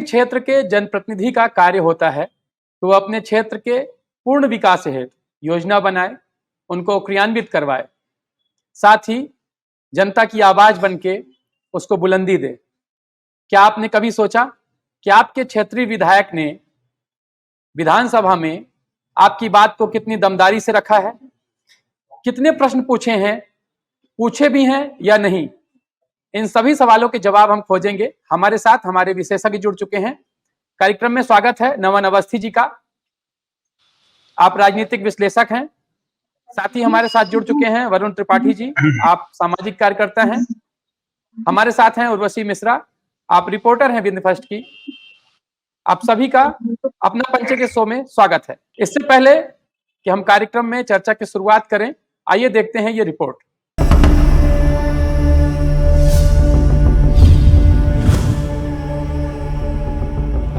क्षेत्र के जनप्रतिनिधि का कार्य होता है कि वो अपने क्षेत्र के पूर्ण विकास हेतु योजना बनाए, उनको क्रियान्वित करवाए, साथ ही जनता की आवाज बन के उसको बुलंदी दे। क्या आपने कभी सोचा कि आपके क्षेत्रीय विधायक ने विधानसभा में आपकी बात को कितनी दमदारी से रखा है, कितने प्रश्न पूछे हैं, पूछे भी हैं या नहीं? इन सभी सवालों के जवाब हम खोजेंगे। हमारे साथ हमारे विशेषज्ञ जुड़ चुके हैं। कार्यक्रम में स्वागत है नमन अवस्थी जी का। आप राजनीतिक विश्लेषक हैं। साथ ही हमारे साथ जुड़ चुके हैं वरुण त्रिपाठी जी, आप सामाजिक कार्यकर्ता हैं। हमारे साथ हैं उर्वशी मिश्रा, आप रिपोर्टर हैं विंध्य फर्स्ट की। आप सभी का अपना पंचे के शो में स्वागत है। इससे पहले कि हम कार्यक्रम में चर्चा की शुरुआत करें, आइए देखते हैं ये रिपोर्ट।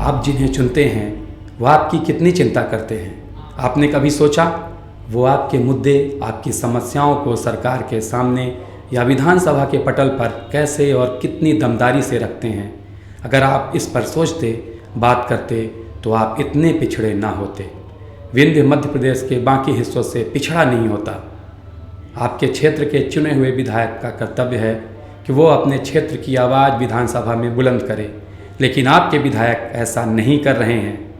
आप जिन्हें चुनते हैं वह आपकी कितनी चिंता करते हैं? आपने कभी सोचा वो आपके मुद्दे, आपकी समस्याओं को सरकार के सामने या विधानसभा के पटल पर कैसे और कितनी दमदारी से रखते हैं? अगर आप इस पर सोचते, बात करते तो आप इतने पिछड़े ना होते। विंध्य मध्य प्रदेश के बाकी हिस्सों से पिछड़ा नहीं होता। आपके क्षेत्र के चुने हुए विधायक का कर्तव्य है कि वो अपने क्षेत्र की आवाज़ विधानसभा में बुलंद करे, लेकिन आपके विधायक ऐसा नहीं कर रहे हैं।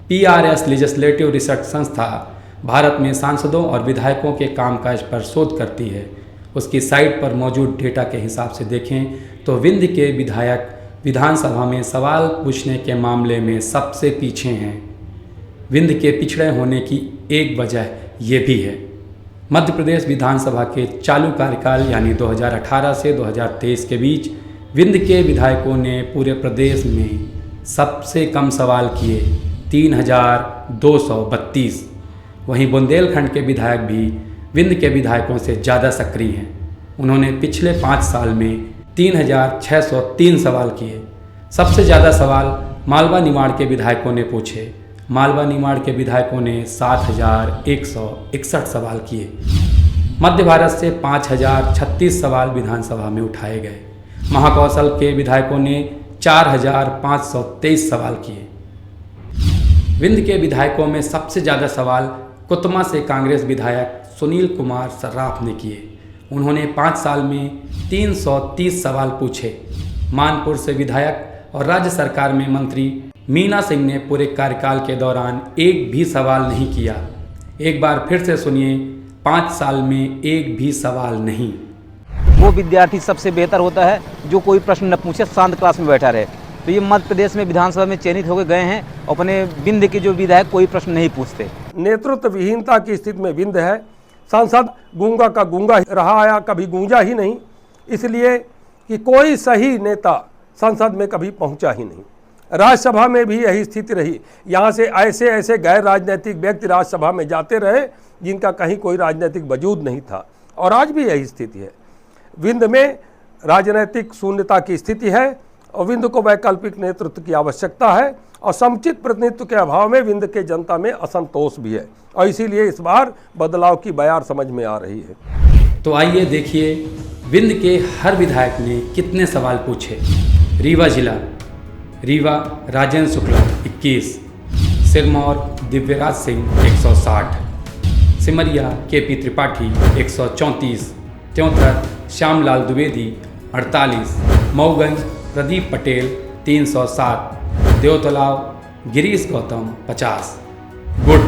PRS लेजिस्लेटिव रिसर्च संस्था भारत में सांसदों और विधायकों के कामकाज पर शोध करती है। उसकी साइट पर मौजूद डेटा के हिसाब से देखें तो विंध्य के विधायक विधानसभा में सवाल पूछने के मामले में सबसे पीछे हैं। विंध्य के पिछड़े होने की एक वजह ये भी है। मध्य प्रदेश विधानसभा के चालू कार्यकाल यानी 2018 से 2023 के बीच विंध्य के विधायकों ने पूरे प्रदेश में सबसे कम सवाल किए, 3232। वहीं बुंदेलखंड के विधायक भी विंध्य के विधायकों से ज़्यादा सक्रिय हैं। उन्होंने पिछले 5 साल में 3603 सवाल किए। सबसे ज़्यादा सवाल मालवा निमाड़ के विधायकों ने पूछे। मालवा निमाड़ के विधायकों ने 7161 सवाल किए। मध्य भारत से 5036 सवाल विधानसभा में उठाए गए। महाकौशल के विधायकों ने 4523 सवाल किए। विंध्य के विधायकों में सबसे ज़्यादा सवाल कुतमा से कांग्रेस विधायक सुनील कुमार सर्राफ ने किए। उन्होंने 5 साल में 330 सवाल पूछे। मानपुर से विधायक और राज्य सरकार में मंत्री मीना सिंह ने पूरे कार्यकाल के दौरान एक भी सवाल नहीं किया। एक बार फिर से सुनिए, 5 साल में एक भी सवाल नहीं। वो विद्यार्थी सबसे बेहतर होता है जो कोई प्रश्न न पूछे, शांत क्लास में बैठा रहे। तो ये मध्य प्रदेश में विधानसभा में चयनित होकर गए हैं। अपने विंध्य के जो विधायक कोई प्रश्न नहीं पूछते। नेतृत्व विहीनता की स्थिति में विंध्य है। सांसद गूंगा का गूंगा रहा आया, कभी गूंजा ही नहीं, इसलिए कि कोई सही नेता संसद में कभी पहुंचा ही नहीं। राज्यसभा में भी यही स्थिति रही। यहाँ से ऐसे ऐसे गैर राजनीतिक व्यक्ति राज्यसभा में जाते रहे जिनका कहीं कोई राजनीतिक वजूद नहीं था, और आज भी यही स्थिति है। विंध्य में राजनीतिक शून्यता की स्थिति है और विंध्य को वैकल्पिक नेतृत्व की आवश्यकता है, और समुचित प्रतिनिधित्व के अभाव में विंध्य के जनता में असंतोष भी है, और इसीलिए इस बार बदलाव की बयार समझ में आ रही है। तो आइए देखिए विंध्य के हर विधायक ने कितने सवाल पूछे। रीवा जिला, रीवा राजेंद्र शुक्ला 21, सिरमौर दिव्यराज सिंह 160, सिमरिया KP त्रिपाठी 134, त्योंतर श्यामलाल द्विवेदी 48, मऊगंज प्रदीप पटेल 307, देवतलाव गिरीश गौतम 50, गुड़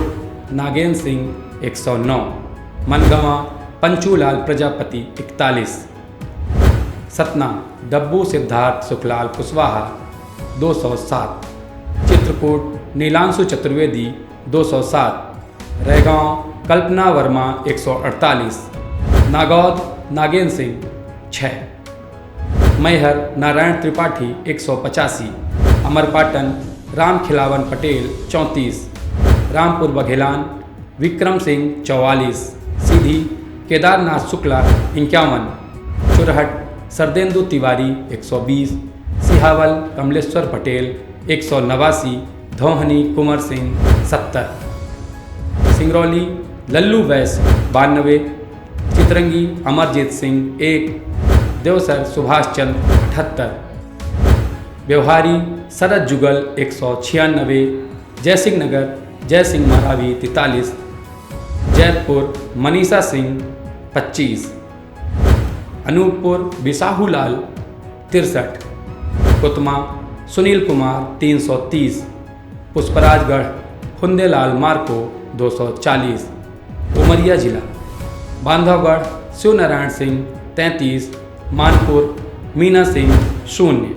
नागेंद्र सिंह 109, मनगावा पंचूलाल प्रजापति 41, सतना डब्बू सिद्धार्थ सुखलाल कुशवाहा 207, चित्रकूट नीलांशु चतुर्वेदी 207, रैगांव कल्पना वर्मा 148, नागौद नागेंद्र सिंह 6, मैहर नारायण त्रिपाठी 185, अमरपाटन राम खिलावन पटेल 34, रामपुर बघेलान विक्रम सिंह 44, सीधी केदारनाथ शुक्ला 51, चुरहट सरदेंदु तिवारी 120, सिहावल कमलेश्वर पटेल 189, धौहनी कुंवर सिंह 70, सिंगरौली लल्लू वैस 92, चितरंगी अमरजीत सिंह 1, देवसर सुभाष चंद्र 78, व्यवहारी शरद जुगल 196, जयसिंह नगर जय सिंह मरावी 43, जैतपुर मनीषा सिंह 25, अनूपपुर बिसाहूलाल 63, कुतमा सुनील कुमार 330, पुष्पराजगढ़ फुंदेलाल मार्को 240, उमरिया जिला बांधवगढ़ शिवनारायण सिंह 33, मानपुर मीना सिंह 0।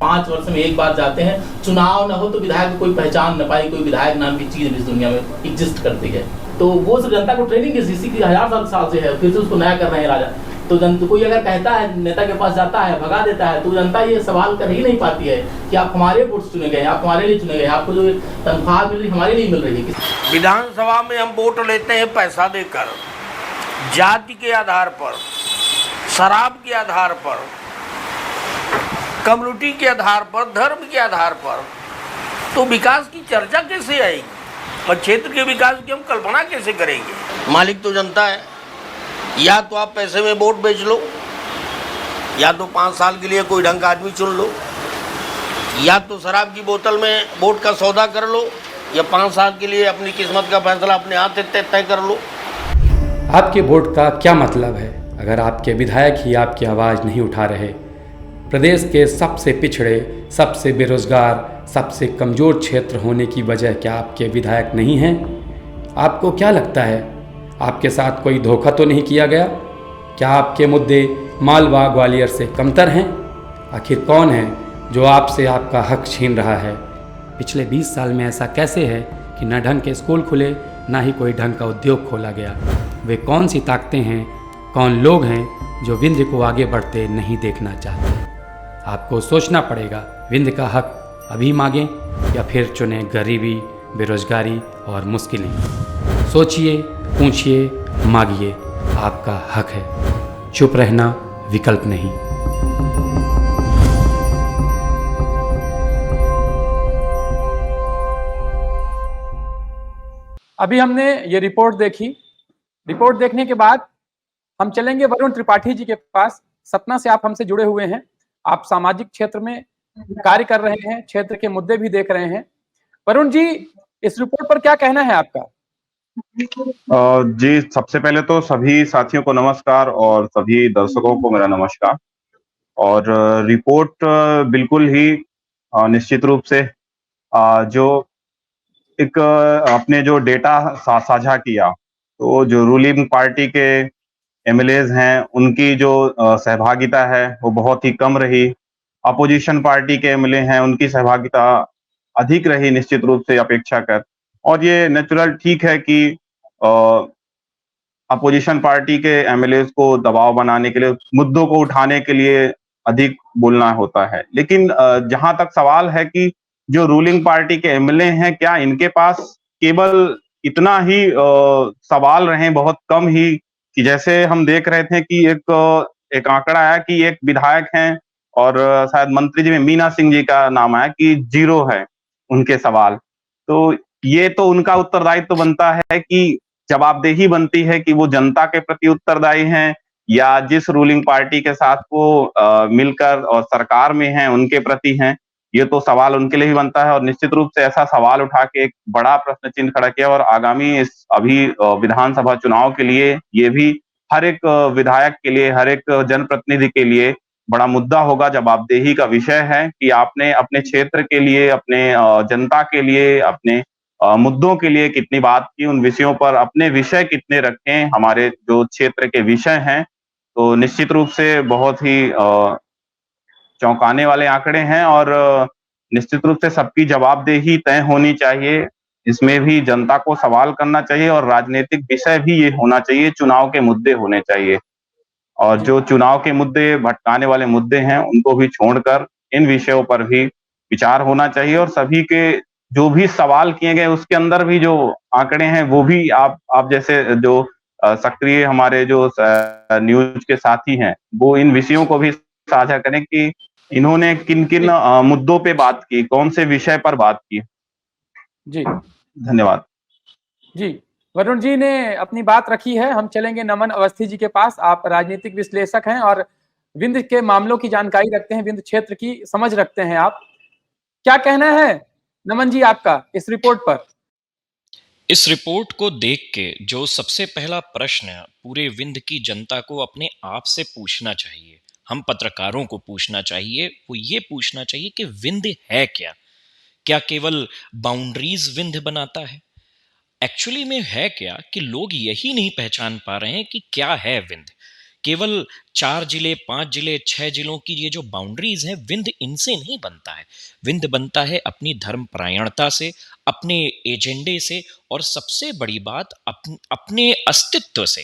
5 वर्ष में एक बार जाते हैं, चुनाव न हो तो विधायक कोई पहचान न पाई, कोई विधायक नाम की चीज इस दुनिया में एग्जिस्ट करती है। तो वो सब जनता को ट्रेनिंग इसी की 1000 साल से है, फिर से उसको नया कर रहे हैं राजा। तो जनता कोई अगर कहता है, नेता के पास जाता है, भगा देता है, तो जनता ये सवाल कर ही नहीं पाती है कि आप हमारे वोट चुने गए, आप हमारे लिए चुने गए, आपको जो तनख्वाह मिल रही हमारे लिए मिल रही है। विधानसभा में हम वोट लेते हैं पैसा देकर, जाति के आधार पर, शराब के आधार पर, कम्युनिटी के आधार पर, धर्म के आधार पर, तो विकास की चर्चा कैसे आएगी और क्षेत्र के विकास की हम कल्पना कैसे करेंगे? मालिक तो जनता है। या तो आप पैसे में वोट बेच लो, या तो 5 साल के लिए कोई ढंग का आदमी चुन लो, या तो शराब की बोतल में वोट का सौदा कर लो, या 5 साल के लिए अपनी किस्मत का फैसला अपने हाथ तय कर लो। आपके वोट का क्या मतलब है अगर आपके विधायक ही आपकी आवाज़ नहीं उठा रहे? प्रदेश के सबसे पिछड़े, सबसे बेरोजगार, सबसे कमज़ोर क्षेत्र होने की वजह क्या आपके विधायक नहीं हैं? आपको क्या लगता है, आपके साथ कोई धोखा तो नहीं किया गया? क्या आपके मुद्दे मालवा ग्वालियर से कमतर हैं? आखिर कौन है जो आपसे आपका हक छीन रहा है? पिछले 20 साल में ऐसा कैसे है कि न ढंग के स्कूल खुले, ना ही कोई ढंग का उद्योग खोला गया? वे कौन सी ताकतें हैं, कौन लोग हैं जो विंध्य को आगे बढ़ते नहीं देखना चाहते? आपको सोचना पड़ेगा, विंध्य का हक अभी मांगें या फिर चुनें गरीबी, बेरोजगारी और मुश्किलें। सोचिए, पूछिए, मांगिए, आपका हक है। चुप रहना विकल्प नहीं। अभी हमने ये रिपोर्ट देखी। रिपोर्ट देखने के बाद हम चलेंगे वरुण त्रिपाठी जी के पास। सतना से आप हमसे जुड़े हुए हैं, आप सामाजिक क्षेत्र में कार्य कर रहे हैं, क्षेत्र के मुद्दे भी देख रहे हैं। वरुण जी, इस रिपोर्ट पर क्या कहना है आपका? जी, सबसे पहले तो सभी साथियों को नमस्कार और सभी दर्शकों को मेरा नमस्कार। और रिपोर्ट बिल्कुल ही निश्चित रूप से जो एक आपने जो डेटा साझा किया, तो जो रूलिंग पार्टी के एमएलएज हैं उनकी जो सहभागिता है वो बहुत ही कम रही। अपोजिशन पार्टी के एमएलए हैं उनकी सहभागिता अधिक रही निश्चित रूप से अपेक्षाकृत। और ये नेचुरल ठीक है कि अपोजिशन पार्टी के एमएलए को दबाव बनाने के लिए, मुद्दों को उठाने के लिए अधिक बोलना होता है। लेकिन जहां तक सवाल है कि जो रूलिंग पार्टी के एमएलए हैं, क्या इनके पास केवल इतना ही सवाल रहे, बहुत कम ही, कि जैसे हम देख रहे थे कि एक आंकड़ा आया कि एक विधायक हैं और शायद मंत्री जी में मीना सिंह जी का नाम आया कि 0 है उनके सवाल। तो ये तो उनका उत्तरदायित्व बनता है कि जवाबदेही बनती है कि वो जनता के प्रति उत्तरदायी हैं या जिस रूलिंग पार्टी के साथ वो मिलकर और सरकार में हैं उनके प्रति हैं। ये तो सवाल उनके लिए ही बनता है और निश्चित रूप से ऐसा सवाल उठा के एक बड़ा प्रश्न चिन्ह खड़ा किया। और आगामी इस अभी विधानसभा चुनाव के लिए ये भी हर एक विधायक के लिए, हर एक जनप्रतिनिधि के लिए बड़ा मुद्दा होगा, जवाबदेही का विषय है कि आपने अपने क्षेत्र के लिए, अपने जनता के लिए, अपने मुद्दों के लिए कितनी बात की, उन विषयों पर अपने विषय कितने रखें, हमारे जो क्षेत्र के विषय हैं। तो निश्चित रूप से बहुत ही चौंकाने वाले आंकड़े हैं और निश्चित रूप से सबकी जवाबदेही तय होनी चाहिए। इसमें भी जनता को सवाल करना चाहिए और राजनीतिक विषय भी ये होना चाहिए, चुनाव के मुद्दे होने चाहिए। और जो चुनाव के मुद्दे, भटकाने वाले मुद्दे हैं, उनको भी छोड़कर इन विषयों पर भी विचार होना चाहिए। और सभी के जो भी सवाल किए गए उसके अंदर भी जो आंकड़े हैं वो भी आप जैसे जो सक्रिय हमारे जो न्यूज के साथी हैं वो इन विषयों को भी साझा करें कि इन्होंने किन किन मुद्दों पे बात की, कौन से विषय पर बात की। जी धन्यवाद। जी, वरुण जी ने अपनी बात रखी है। हम चलेंगे नमन अवस्थी जी के पास। आप राजनीतिक विश्लेषक हैं और विंध्य के मामलों की जानकारी रखते हैं, विंध्य क्षेत्र की समझ रखते हैं आप। क्या कहना है नमन जी आपका इस रिपोर्ट पर? इस रिपोर्ट को देख के जो सबसे पहला प्रश्न पूरे विंध्य की जनता को अपने आप से पूछना चाहिए, हम पत्रकारों को पूछना चाहिए, वो ये पूछना चाहिए कि विंध्य है क्या? क्या केवल बाउंड्रीज विंध्य बनाता है? एक्चुअली में है क्या कि लोग यही नहीं पहचान पा रहे हैं कि क्या है विंध्य। केवल 4 जिले, 5 जिले, 6 जिलों की ये जो बाउंड्रीज हैं, विंध्य इनसे नहीं बनता है। विंध्य बनता है अपनी धर्मपरायणता से, अपने एजेंडे से, और सबसे बड़ी बात अपने अस्तित्व से।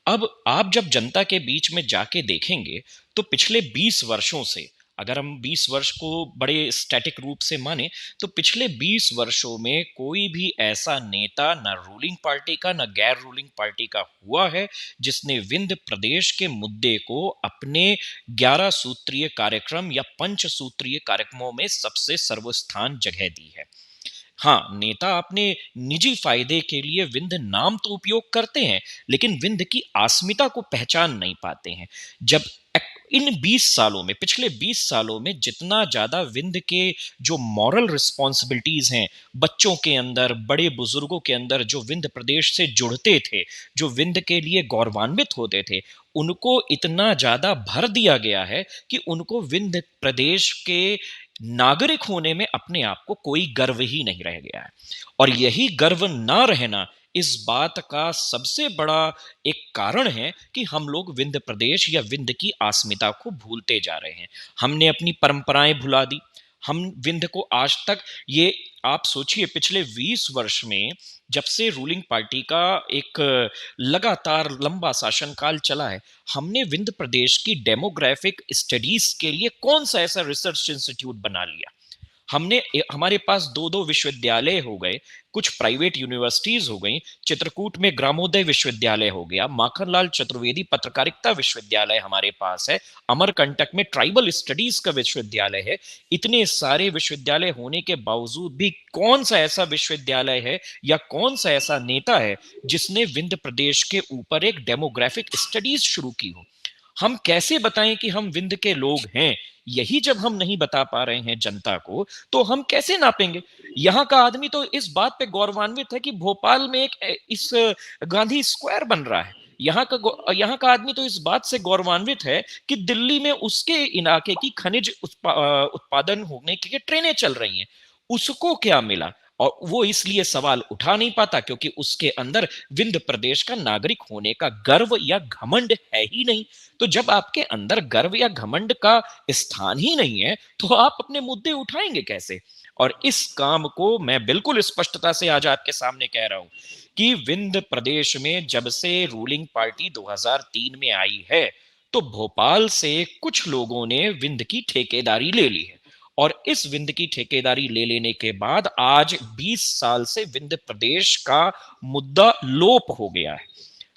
अब आप जब जनता के बीच में जाके देखेंगे तो पिछले 20 वर्षों से, अगर हम 20 वर्ष को बड़े स्टैटिक रूप से माने, तो पिछले 20 वर्षों में कोई भी ऐसा नेता न रूलिंग पार्टी का न गैर रूलिंग पार्टी का हुआ है जिसने विंध्य प्रदेश के मुद्दे को अपने 11 सूत्रीय कार्यक्रम या 5 सूत्रीय कार्यक्रमों में सबसे सर्वस्थान जगह दी है। हाँ, नेता अपने निजी फायदे के लिए विंध्य नाम तो उपयोग करते हैं, लेकिन विंध्य की अस्मिता को पहचान नहीं पाते हैं। जब इन 20 सालों में, पिछले 20 सालों में जितना ज्यादा विंध्य के जो मॉरल रिस्पॉन्सिबिलिटीज हैं बच्चों के अंदर, बड़े बुजुर्गों के अंदर, जो विंध्य प्रदेश से जुड़ते थे, जो विंध्य के लिए गौरवान्वित होते थे, उनको इतना ज्यादा भर दिया गया है कि उनको विंध्य प्रदेश के नागरिक होने में अपने आप को कोई गर्व ही नहीं रह गया है। और यही गर्व ना रहना इस बात का सबसे बड़ा एक कारण है कि हम लोग विंध्य प्रदेश या विंध्य की अस्मिता को भूलते जा रहे हैं। हमने अपनी परंपराएं भुला दी। हम विंध्य को आज तक, ये आप सोचिए, पिछले 20 वर्ष में जब से रूलिंग पार्टी का एक लगातार लंबा शासनकाल चला है, हमने विंध्य प्रदेश की डेमोग्राफिक स्टडीज के लिए कौन सा ऐसा रिसर्च इंस्टीट्यूट बना लिया? हमने, हमारे पास 2-2 विश्वविद्यालय हो गए, कुछ प्राइवेट यूनिवर्सिटीज हो गई, चित्रकूट में ग्रामोदय विश्वविद्यालय हो गया, माखनलाल चतुर्वेदी पत्रकारिता विश्वविद्यालय हमारे पास है, अमरकंटक में ट्राइबल स्टडीज का विश्वविद्यालय है। इतने सारे विश्वविद्यालय होने के बावजूद भी कौन सा ऐसा विश्वविद्यालय है या कौन सा ऐसा नेता है जिसने विंध्य प्रदेश के ऊपर एक डेमोग्राफिक स्टडीज शुरू की हो? हम कैसे बताएं कि हम विंध्य के लोग हैं? यही जब हम नहीं बता पा रहे हैं जनता को, तो हम कैसे नापेंगे? यहाँ का आदमी तो इस बात पे गौरवान्वित है कि भोपाल में एक इस गांधी स्क्वायर बन रहा है। यहाँ का आदमी तो इस बात से गौरवान्वित है कि दिल्ली में उसके इलाके की खनिज उत्पादन होने की ट्रेनें चल रही हैं। उसको क्या मिला? और वो इसलिए सवाल उठा नहीं पाता क्योंकि उसके अंदर विंध्य प्रदेश का नागरिक होने का गर्व या घमंड है ही नहीं। तो जब आपके अंदर गर्व या घमंड का स्थान ही नहीं है, तो आप अपने मुद्दे उठाएंगे कैसे? और इस काम को मैं बिल्कुल स्पष्टता से आज आपके सामने कह रहा हूं कि विंध्य प्रदेश में जब से रूलिंग पार्टी 2003 में आई है, तो भोपाल से कुछ लोगों ने विंध्य की ठेकेदारी ले ली है। और इस विंध्य की ठेकेदारी ले लेने के बाद आज 20 साल से विंध्य प्रदेश का मुद्दा लोप हो गया है,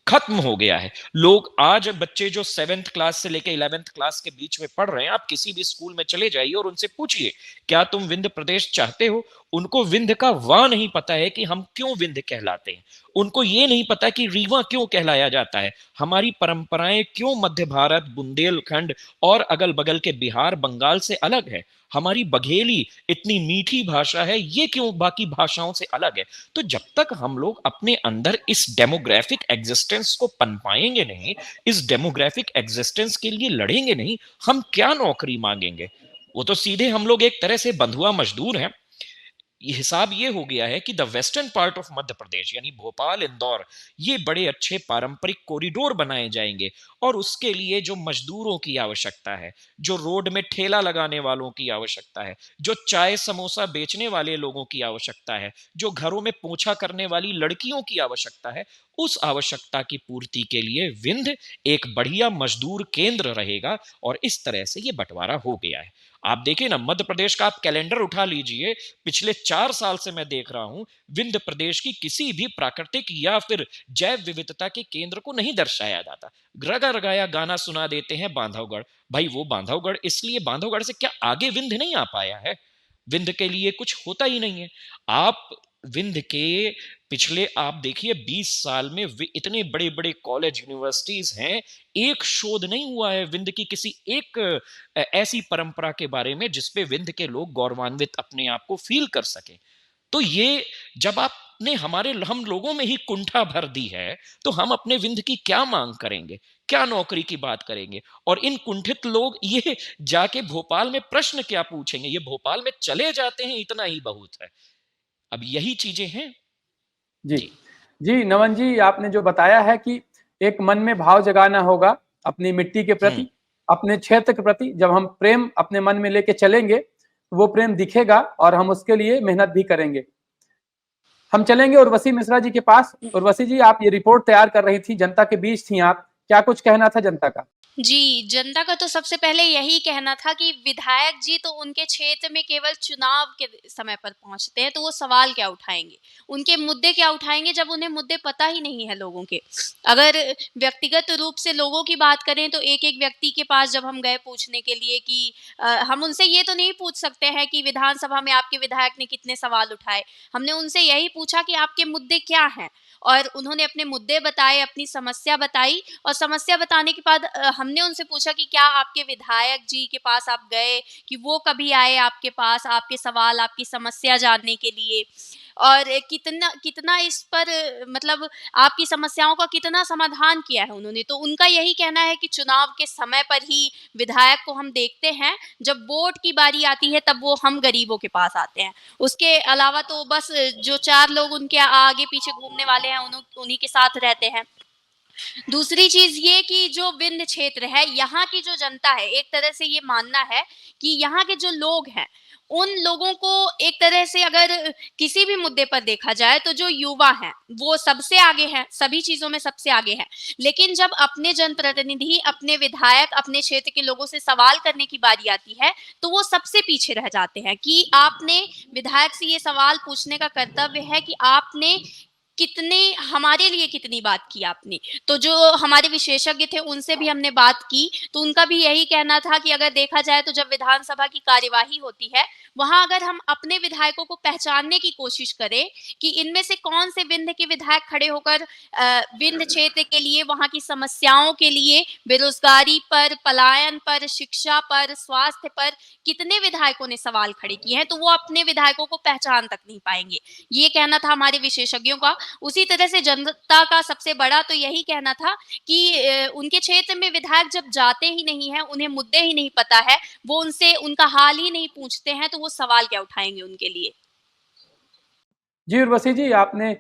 खत्म हो गया है। लोग आज, बच्चे जो 7th क्लास से लेकर 11th क्लास के बीच में पढ़ रहे हैं, आप किसी भी स्कूल में चले जाइए और उनसे पूछिए क्या तुम विंध्य प्रदेश चाहते हो? उनको विंध्य का वाह नहीं पता है कि हम क्यों विंध्य कहलाते हैं। उनको ये नहीं पता कि रीवा क्यों कहलाया जाता है, हमारी परंपराएं क्यों मध्य भारत, बुंदेलखंड और अगल बगल के बिहार, बंगाल से अलग है, हमारी बघेली इतनी मीठी भाषा है, ये क्यों बाकी भाषाओं से अलग है। तो जब तक हम लोग अपने अंदर इस डेमोग्राफिक एग्जिस्टेंस को पनपाएंगे नहीं, इस डेमोग्राफिक एग्जिस्टेंस के लिए लड़ेंगे नहीं, हम क्या नौकरी मांगेंगे? वो तो सीधे हम लोग एक तरह से बंधुआ मजदूर हैं। ये हिसाब ये हो गया है कि the western part of Madhya Pradesh यानी भोपाल, इंदौर, ये बड़े अच्छे पारंपरिक कॉरिडोर बनाए जाएंगे और उसके लिए जो मजदूरों की आवश्यकता है, जो रोड में ठेला लगाने वालों की आवश्यकता है, जो चाय समोसा बेचने वाले लोगों की आवश्यकता है, जो घरों में पोछा करने वाली लड़कियों की आवश्यकता है, उस आवश्यकता की पूर्ति के लिए विंध्य एक बढ़िया मजदूर केंद्र रहेगा। और इस तरह से ये बंटवारा हो गया है। आप देखिए ना, मध्य प्रदेश का आप कैलेंडर उठा लीजिए, पिछले 4 साल से मैं देख रहा हूं, विंध्य प्रदेश की किसी भी प्राकृतिक या फिर जैव विविधता के केंद्र को नहीं दर्शाया जाता। रगा रगाया गाना सुना देते हैं बांधवगढ़। भाई वो बांधवगढ़, इसलिए बांधवगढ़ से क्या आगे विंध्य नहीं आ पाया है? विंध्य के लिए कुछ होता ही नहीं है। आप विंध्य के पिछले आप देखिए 20 साल में इतने बड़े बड़े कॉलेज यूनिवर्सिटीज हैं, एक शोध नहीं हुआ है विंध्य की किसी एक ऐसी परंपरा के बारे में जिसपे विंध्य के लोग गौरवान्वित अपने आप को फील कर सके। तो ये जब आपने हम लोगों में ही कुंठा भर दी है, तो हम अपने विंध्य की क्या मांग करेंगे, क्या नौकरी की बात करेंगे? और इन कुंठित लोग ये जाके भोपाल में प्रश्न क्या पूछेंगे? ये भोपाल में चले जाते हैं, इतना ही बहुत है। अब यही चीजें हैं। जी जी नमन जी, आपने जो बताया है कि एक मन में भाव जगाना होगा अपनी मिट्टी के प्रति, अपने क्षेत्र के प्रति। जब हम प्रेम अपने मन में लेके चलेंगे तो वो प्रेम दिखेगा और हम उसके लिए मेहनत भी करेंगे। हम चलेंगे उर्वशी मिश्रा जी के पास। उर्वशी जी, आप ये रिपोर्ट तैयार कर रही थी, जनता के बीच थी आप, क्या कुछ कहना था जनता का? जी, जनता का तो सबसे पहले यही कहना था कि विधायक जी तो उनके क्षेत्र में केवल चुनाव के समय पर पहुँचते हैं, तो वो सवाल क्या उठाएँगे? उनके मुद्दे क्या उठाएँगे जब उन्हें मुद्दे पता ही नहीं है लोगों के? अगर व्यक्तिगत रूप से लोगों की बात करें तो एक-एक व्यक्ति के पास जब हम गए पूछने के लिए कि हम उनसे ये तो नहीं पूछ सकते हैं कि विधानसभा में आपके विधायक ने कितने सवाल उठाए। हमने उनसे यही पूछा कि आपके मुद्दे क्या हैं? और उन्होंने अपने मुद्दे बताए, अपनी समस्या बताई और समस्या बताने के बाद हमने उनसे पूछा कि क्या आपके विधायक जी के पास आप गए, कि वो कभी आए आपके पास, आपके सवाल, आपकी समस्या जानने के लिए? और कितना कितना इस पर मतलब आपकी समस्याओं का कितना समाधान किया है उन्होंने? तो उनका यही कहना है कि चुनाव के समय पर ही विधायक को हम देखते हैं, जब वोट की बारी आती है तब वो हम गरीबों के पास आते हैं। उसके अलावा तो बस जो 4 लोग उनके आगे-पीछे घूमने वाले हैं, उन्हीं के साथ रहते हैं। दूसरी चीज़ ये कि जो विंध्य क्षेत्र है, यहाँ की जो जनता है, एक तरह से ये मानना है कि यहाँ के जो लोग हैं, उन लोगों को एक तरह से अगर किसी भी मुद्दे पर देखा जाए तो जो युवा हैं, वो सबसे आगे हैं, सभी चीज़ों में सबसे आगे हैं। लेकिन जब अपने जनप्रतिनिधि, अपने विधायक, अपने क्षेत्र के लोगों से सवाल करने की बारी आती है, तो वो सबसे पीछे रह जाते हैं कि आपने विधायक से ये सवाल पूछने का कर्तव्य है कि आपने हमारे लिए कितनी बात की आपने। तो जो हमारे विशेषज्ञ थे उनसे भी हमने बात की, तो उनका भी यही कहना था कि अगर देखा जाए तो जब विधानसभा की कार्यवाही होती है, वहाँ अगर हम अपने विधायकों को पहचानने की कोशिश करें कि इनमें से कौन से विंध्य के विधायक खड़े होकर विंध्य क्षेत्र के लिए, वहाँ की समस्याओं के लिए, बेरोजगारी पर, पलायन पर, शिक्षा पर, स्वास्थ्य पर कितने विधायकों ने सवाल खड़े किए हैं, तो वो अपने विधायकों को पहचान तक नहीं पाएँगे। ये कहना था हमारे विशेषज्ञों का। उसी तरह से जनता का सबसे बड़ा तो यही कहना था कि उनके क्षेत्र में विधायक जब जाते ही नहीं हैं, उन्हें मुद्दे ही नहीं पता है, वो उनसे उनका हाल ही नहीं पूछते हैं, तो वो सवाल क्या उठाएँगे उनके लिए? जी उर्वशी जी, आपने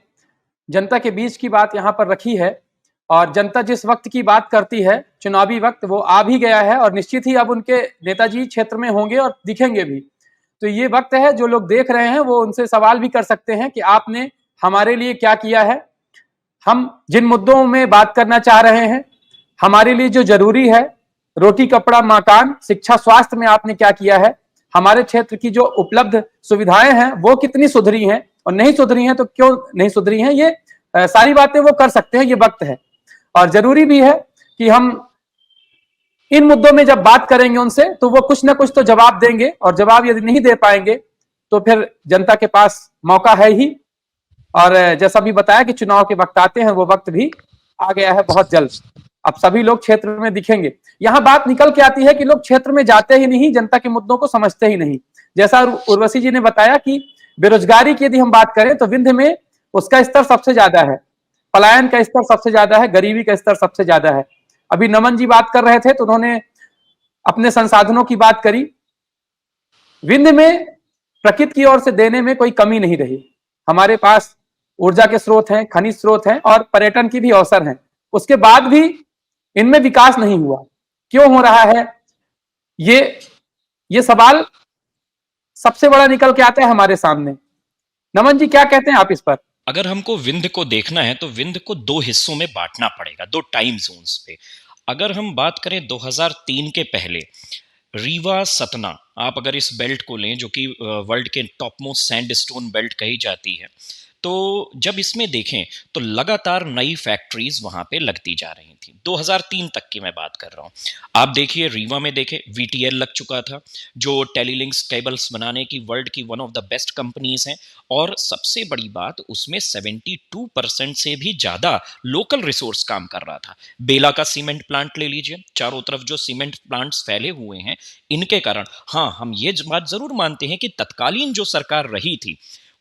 जनता के बीच की बात यहाँ पर रखी है और जनता जिस वक्त की बात करती है, चुनावी वक्त, वो आ भी गया है और निश्चित ही अब उनके नेताजी क्षेत्र में होंगे और दिखेंगे भी। तो ये वक्त है, जो लोग देख रहे हैं वो उनसे सवाल भी कर सकते हैं कि आपने हमारे लिए क्या किया है। हम जिन मुद्दों में बात करना चाह रहे हैं, हमारे लिए जो जरूरी है, रोटी कपड़ा मकान शिक्षा स्वास्थ्य में आपने क्या किया है, हमारे क्षेत्र की जो उपलब्ध सुविधाएं हैं वो कितनी सुधरी हैं और नहीं सुधरी हैं तो क्यों नहीं सुधरी हैं, ये सारी बातें वो कर सकते हैं। ये वक्त है और जरूरी भी है कि हम इन मुद्दों में जब बात करेंगे उनसे तो वो कुछ ना कुछ तो जवाब देंगे और जवाब यदि नहीं दे पाएंगे तो फिर जनता के पास मौका है ही। और जैसा भी बताया कि चुनाव के वक्त आते हैं, वो वक्त भी आ गया है बहुत जल्द। अब सभी लोग क्षेत्र में दिखेंगे। यहाँ बात निकल के आती है कि लोग क्षेत्र में जाते ही नहीं, जनता के मुद्दों को समझते ही नहीं। जैसा उर्वशी जी ने बताया कि बेरोजगारी की यदि हम बात करें तो विंध्य में उसका स्तर सबसे ज्यादा है, पलायन का स्तर सबसे ज्यादा है, गरीबी का स्तर सबसे ज्यादा है। अभी नमन जी बात कर रहे थे तो उन्होंने अपने संसाधनों की बात करी। विंध्य में प्रकृति की ओर से देने में कोई कमी नहीं रही। हमारे पास ऊर्जा के स्रोत हैं, खनिज स्रोत हैं और पर्यटन की भी अवसर हैं। उसके बाद भी इनमें विकास नहीं हुआ। क्यों हो रहा है? ये सवाल सबसे बड़ा निकल के आता है हमारे सामने। नमन जी, क्या कहते हैं आप इस पर? अगर हमको विंध्य को देखना है तो विंध्य को 2 हिस्सों में बांटना पड़ेगा, 2 टाइम जोन्स पे। अगर हम बात करें 2003 के पहले, रीवा सतना, आप अगर इस बेल्ट को लें जो कि वर्ल्ड के टॉप मोस्ट सैंडस्टोन बेल्ट कही जाती है, तो जब इसमें देखें तो लगातार नई फैक्ट्रीज वहां पे लगती जा रही थी। 2003 तक की मैं बात कर रहा हूं। आप देखिए रीवा में देखें, वीटीएल लग चुका था जो टेलीलिंक्स केबल्स बनाने की वर्ल्ड की one of the best companies हैं, और सबसे बड़ी बात उसमें 72% से भी ज्यादा लोकल रिसोर्स काम कर रहा था। बेला का सीमेंट प्लांट ले लीजिए, चारों तरफ जो सीमेंट प्लांट्स फैले हुए हैं, इनके कारण हाँ हम ये बात जरूर मानते हैं कि तत्कालीन जो सरकार रही थी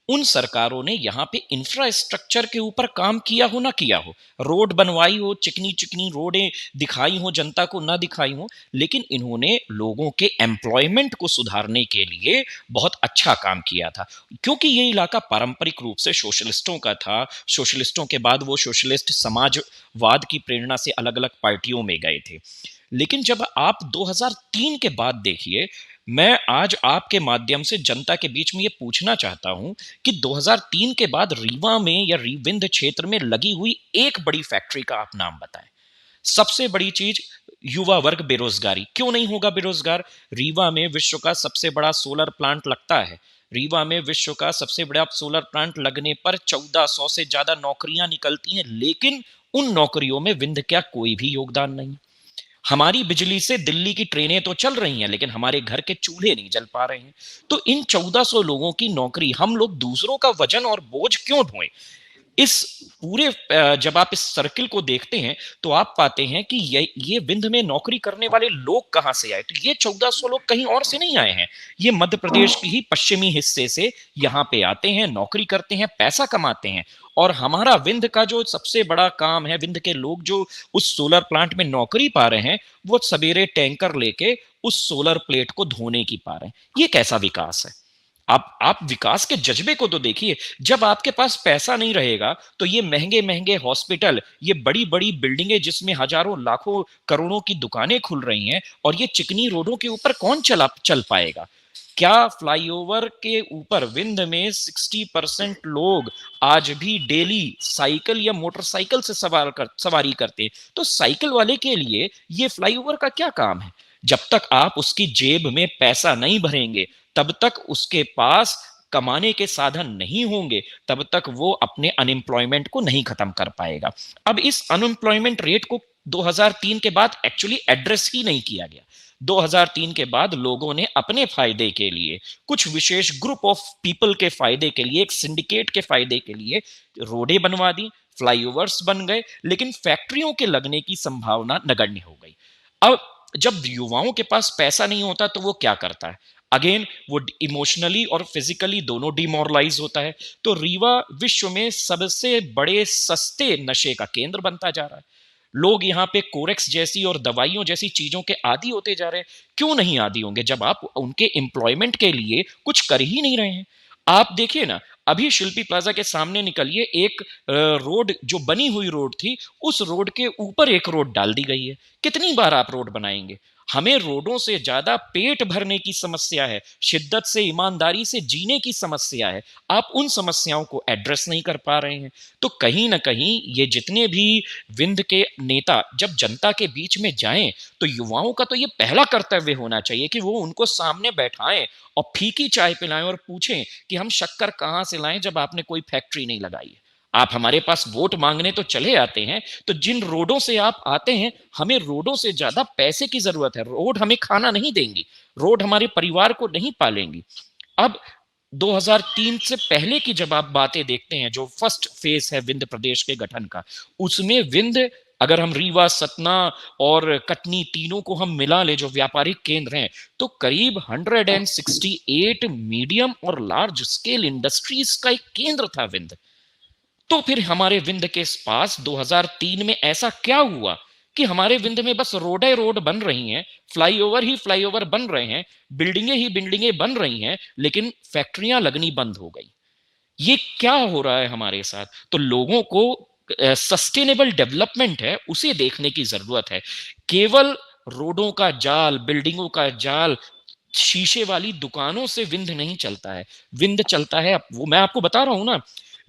उन सरकारों ने यहाँ पे इंफ्रास्ट्रक्चर के ऊपर काम किया हो ना किया हो, रोड बनवाई हो, चिकनी चिकनी रोडें दिखाई हो, जनता को ना दिखाई हो, लेकिन इन्होंने लोगों के एम्प्लॉयमेंट को सुधारने के लिए बहुत अच्छा काम किया था, क्योंकि ये इलाका पारंपरिक रूप से सोशलिस्टों का था। सोशलिस्टों के बाद वो सोशलिस्ट समाजवाद की प्रेरणा से अलग अलग पार्टियों में गए थे। लेकिन जब आप 2003 के बाद देखिए, मैं आज आपके माध्यम से जनता के बीच में ये पूछना चाहता हूं कि 2003 के बाद रीवा में या विंध्य क्षेत्र में लगी हुई एक बड़ी फैक्ट्री का आप नाम बताएं। सबसे बड़ी चीज युवा वर्ग बेरोजगारी। क्यों नहीं होगा बेरोजगार? रीवा में विश्व का सबसे बड़ा सोलर प्लांट लगता है। रीवा में विश्व का सबसे बड़ा सोलर प्लांट लगने पर 1400 से ज्यादा नौकरियां निकलती हैं, लेकिन उन नौकरियों में विंध्य का कोई भी योगदान नहीं। हमारी बिजली से दिल्ली की ट्रेनें तो चल रही हैं, लेकिन हमारे घर के चूल्हे नहीं जल पा रहे हैं। तो इन 1400 लोगों की नौकरी, हम लोग दूसरों का वजन और बोझ क्यों ढोएं? इस पूरे जब आप इस सर्किल को देखते हैं तो आप पाते हैं कि ये विंध्य में नौकरी करने वाले लोग कहां से आए। तो ये 1400 लोग कहीं और से नहीं आए हैं, ये मध्य प्रदेश की ही पश्चिमी हिस्से से यहाँ पे आते हैं, नौकरी करते हैं, पैसा कमाते हैं। और हमारा विंध्य का जो सबसे बड़ा काम है, विंध्य के लोग जो उस सोलर प्लांट में नौकरी पा रहे हैं, वो सवेरे टैंकर लेके उस सोलर प्लेट को धोने की पा रहे हैं। ये कैसा विकास है? आप विकास के जज्बे को तो देखिए। जब आपके पास पैसा नहीं रहेगा तो ये महंगे महंगे हॉस्पिटल, ये बड़ी बड़ी बिल्डिंगें जिसमें हजारों लाखों करोड़ों की दुकानें खुल रही हैं, और ये चिकनी रोडों के ऊपर कौन चल पाएगा? क्या फ्लाईओवर के ऊपर विंध्य में 60% लोग आज भी डेली साइकिल या मोटरसाइकिल से सवारी करते हैं? तो साइकिल वाले के लिए ये फ्लाईओवर का क्या काम है? जब तक आप उसकी जेब में पैसा नहीं भरेंगे, तब तक उसके पास कमाने के साधन नहीं होंगे, तब तक वो अपने अनएम्प्लॉयमेंट को नहीं खत्म कर पाएगा। अब इस अनएम्प्लॉयमेंट रेट को 2003 के बाद एक्चुअली एड्रेस ही नहीं किया गया। 2003 के बाद लोगों ने अपने फायदे के लिए, कुछ विशेष ग्रुप ऑफ पीपल के फायदे के लिए, एक सिंडिकेट के फायदे के लिए रोडें बनवा दी, फ्लाईओवर्स बन गए, लेकिन फैक्ट्रियों के लगने की संभावना नगण्य हो गई। अब जब युवाओं के पास पैसा नहीं होता तो वो क्या करता है? अगेन वो इमोशनली और फिजिकली दोनों डिमोरलाइज होता है। तो रीवा विश्व में सबसे बड़े सस्ते नशे का केंद्र बनता जा रहा है। लोग यहाँ पे कोरेक्स जैसी और दवाइयों जैसी चीजों के आदी होते जा रहे हैं। क्यों नहीं आदी होंगे जब आप उनके एम्प्लॉयमेंट के लिए कुछ कर ही नहीं रहे हैं? आप देखिए ना, अभी शिल्पी प्लाजा के सामने निकलिए, एक रोड जो बनी हुई रोड थी, उस रोड के ऊपर एक रोड डाल दी गई है। कितनी बार आप रोड बनाएंगे? हमें रोडों से ज्यादा पेट भरने की समस्या है, शिद्दत से ईमानदारी से जीने की समस्या है। आप उन समस्याओं को एड्रेस नहीं कर पा रहे हैं। तो कहीं ना कहीं ये जितने भी विंध्य के नेता जब जनता के बीच में जाएं, तो युवाओं का तो ये पहला कर्तव्य होना चाहिए कि वो उनको सामने बैठाएं और फीकी चाय पिलाएं और पूछें कि हम शक्कर कहां से लाएं जब आपने कोई फैक्ट्री नहीं लगाई है। आप हमारे पास वोट मांगने तो चले आते हैं, तो जिन रोडों से आप आते हैं, हमें रोडों से ज्यादा पैसे की जरूरत है। रोड हमें खाना नहीं देंगी, रोड हमारे परिवार को नहीं पालेंगी। अब 2003 से पहले की जब आप बातें देखते हैं, जो फर्स्ट फेज है विंध्य प्रदेश के गठन का, उसमें विंध्य, अगर हम रीवा, सतना और कटनी तीनों को हम मिला ले जो व्यापारिक केंद्र हैं, तो करीब 168 मीडियम और लार्ज स्केल इंडस्ट्रीज का एक केंद्र था विंध्य। तो फिर हमारे विंध्य के पास 2003 में ऐसा क्या हुआ कि हमारे विंध्य में बस रोडें रोड बन रही हैं, फ्लाईओवर ही फ्लाईओवर बन रहे हैं, बिल्डिंगें ही बिल्डिंगें बन रही हैं, लेकिन फैक्ट्रियां लगनी बंद हो गई? ये क्या हो रहा है हमारे साथ? तो लोगों को सस्टेनेबल डेवलपमेंट है उसे देखने की जरूरत है। केवल रोडों का जाल, बिल्डिंगों का जाल, शीशे वाली दुकानों से विंध्य नहीं चलता है। विंध्य चलता है, वो मैं आपको बता रहा हूं ना,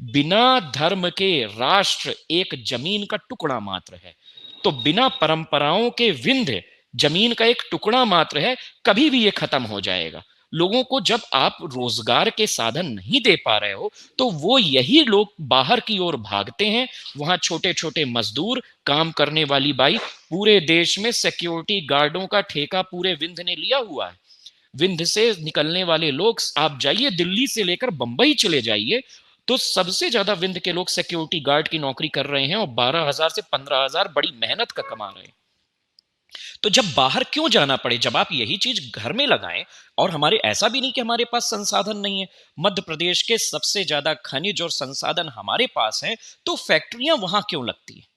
बिना धर्म के राष्ट्र एक जमीन का टुकड़ा मात्र है। तो बिना परंपराओं के विंध्य जमीन का एक टुकड़ा मात्र है, कभी भी ये खत्म हो जाएगा। लोगों को जब आप रोजगार के साधन नहीं दे पा रहे हो तो वो यही लोग बाहर की ओर भागते हैं। वहां छोटे छोटे मजदूर, काम करने वाली बाई, पूरे देश में सिक्योरिटी गार्डों का ठेका पूरे विंध्य ने लिया हुआ है। विंध्य से निकलने वाले लोग, आप जाइए दिल्ली से लेकर बंबई चले जाइए, तो सबसे ज्यादा विंध्य के लोग सिक्योरिटी गार्ड की नौकरी कर रहे हैं और 12,000 से 15,000 बड़ी मेहनत का कमा रहे हैं। तो जब बाहर क्यों जाना पड़े, जब आप यही चीज घर में लगाएं। और हमारे ऐसा भी नहीं कि हमारे पास संसाधन नहीं है, मध्य प्रदेश के सबसे ज्यादा खनिज और संसाधन हमारे पास हैं, तो फैक्ट्रियां वहां क्यों लगती है?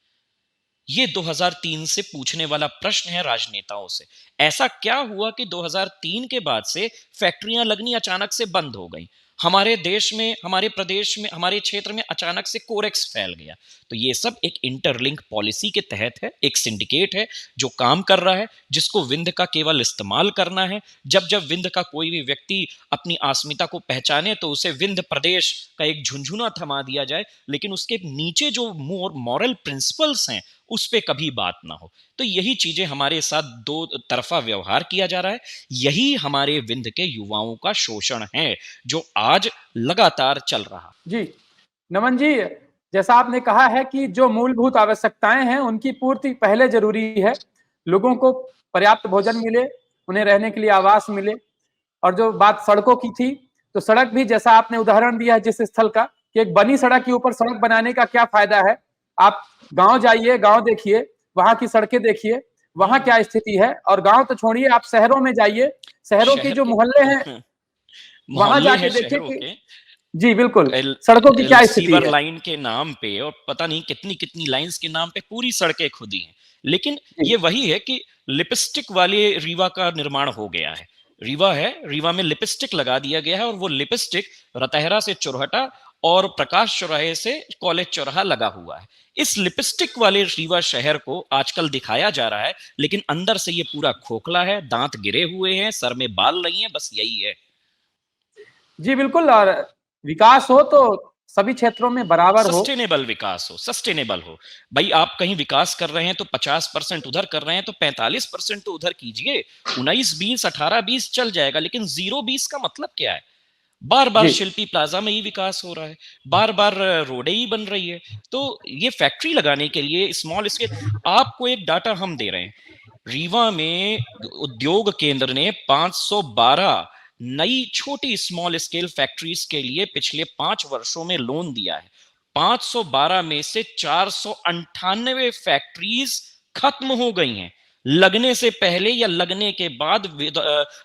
ये 2003 से पूछने वाला प्रश्न है राजनेताओं से। ऐसा क्या हुआ कि 2003 के बाद से फैक्ट्रियां लगनी अचानक से बंद हो गई? हमारे देश में, हमारे प्रदेश में, हमारे क्षेत्र में अचानक से कोरेक्स फैल गया। तो ये सब एक इंटरलिंक पॉलिसी के तहत है, एक सिंडिकेट है जो काम कर रहा है, जिसको विंध्य का केवल इस्तेमाल करना है। जब जब विंध्य का कोई भी व्यक्ति अपनी अस्मिता को पहचाने तो उसे विंध्य प्रदेश का एक झुंझुना थमा दिया जाए, लेकिन उसके नीचे जो मॉरल प्रिंसिपल्स हैं उस पे कभी बात ना हो। तो यही चीजें हमारे साथ दो तरफा व्यवहार किया जा रहा है। यही हमारे विंध्य के युवाओं का शोषण है जो आज लगातार चल रहा। जी नमन जी, जैसा आपने कहा है कि जो मूलभूत आवश्यकताएं हैं उनकी पूर्ति पहले जरूरी है। लोगों को पर्याप्त भोजन मिले, उन्हें रहने के लिए आवास मिले। और जो बात सड़कों की थी, तो सड़क भी जैसा आपने उदाहरण दिया है जिस स्थल का, कि एक बनी सड़क के ऊपर सड़क बनाने का क्या फायदा है। आप गांव जाइए, गांव देखिए, वहां की सड़कें देखिए, वहां क्या स्थिति है। और गांव तो छोड़िए, आप शहरों में जाइए, शहरों के जो मोहल्ले हैं वहां जाके देखिए कि जी बिल्कुल सड़कों की क्या स्थिति सीवर है। लाइन के नाम पे और पता नहीं कितनी कितनी लाइंस के नाम पे पूरी सड़कें खुदी हैं। लेकिन ये वही है कि लिपस्टिक वाले रीवा का निर्माण हो गया है। रीवा है, रीवा में लिपस्टिक लगा दिया गया है और वो लिपस्टिक रतहरा से चुरहटा और प्रकाश चौराहे से कॉलेज चौराहा लगा हुआ है। इस लिपस्टिक वाले रीवा शहर को आजकल दिखाया जा रहा है, लेकिन अंदर से ये पूरा खोखला है, दांत गिरे हुए हैं, सर में बाल नहीं है, बस यही है। जी बिल्कुल। और विकास हो तो सभी क्षेत्रों में बराबर हो, सस्टेनेबल विकास हो, सस्टेनेबल हो। भाई आप कहीं विकास कर रहे हैं तो 50% उधर कर रहे हैं तो 45% तो उधर कीजिए। 19, 20, 18, 20 चल जाएगा, लेकिन 0-20 का मतलब क्या है? बार बार शिल्पी प्लाजा में ही विकास हो रहा है, बार बार रोडें ही बन रही है। तो ये फैक्ट्री लगाने के लिए स्मॉल स्केल, आपको एक डाटा हम दे रहे हैं। रीवा में उद्योग केंद्र ने 512 नई छोटी स्मॉल स्केल फैक्ट्रीज के लिए पिछले 5 वर्षों में लोन दिया है। 512 में से 498 फैक्ट्रीज खत्म हो गई हैं, लगने से पहले या लगने के बाद,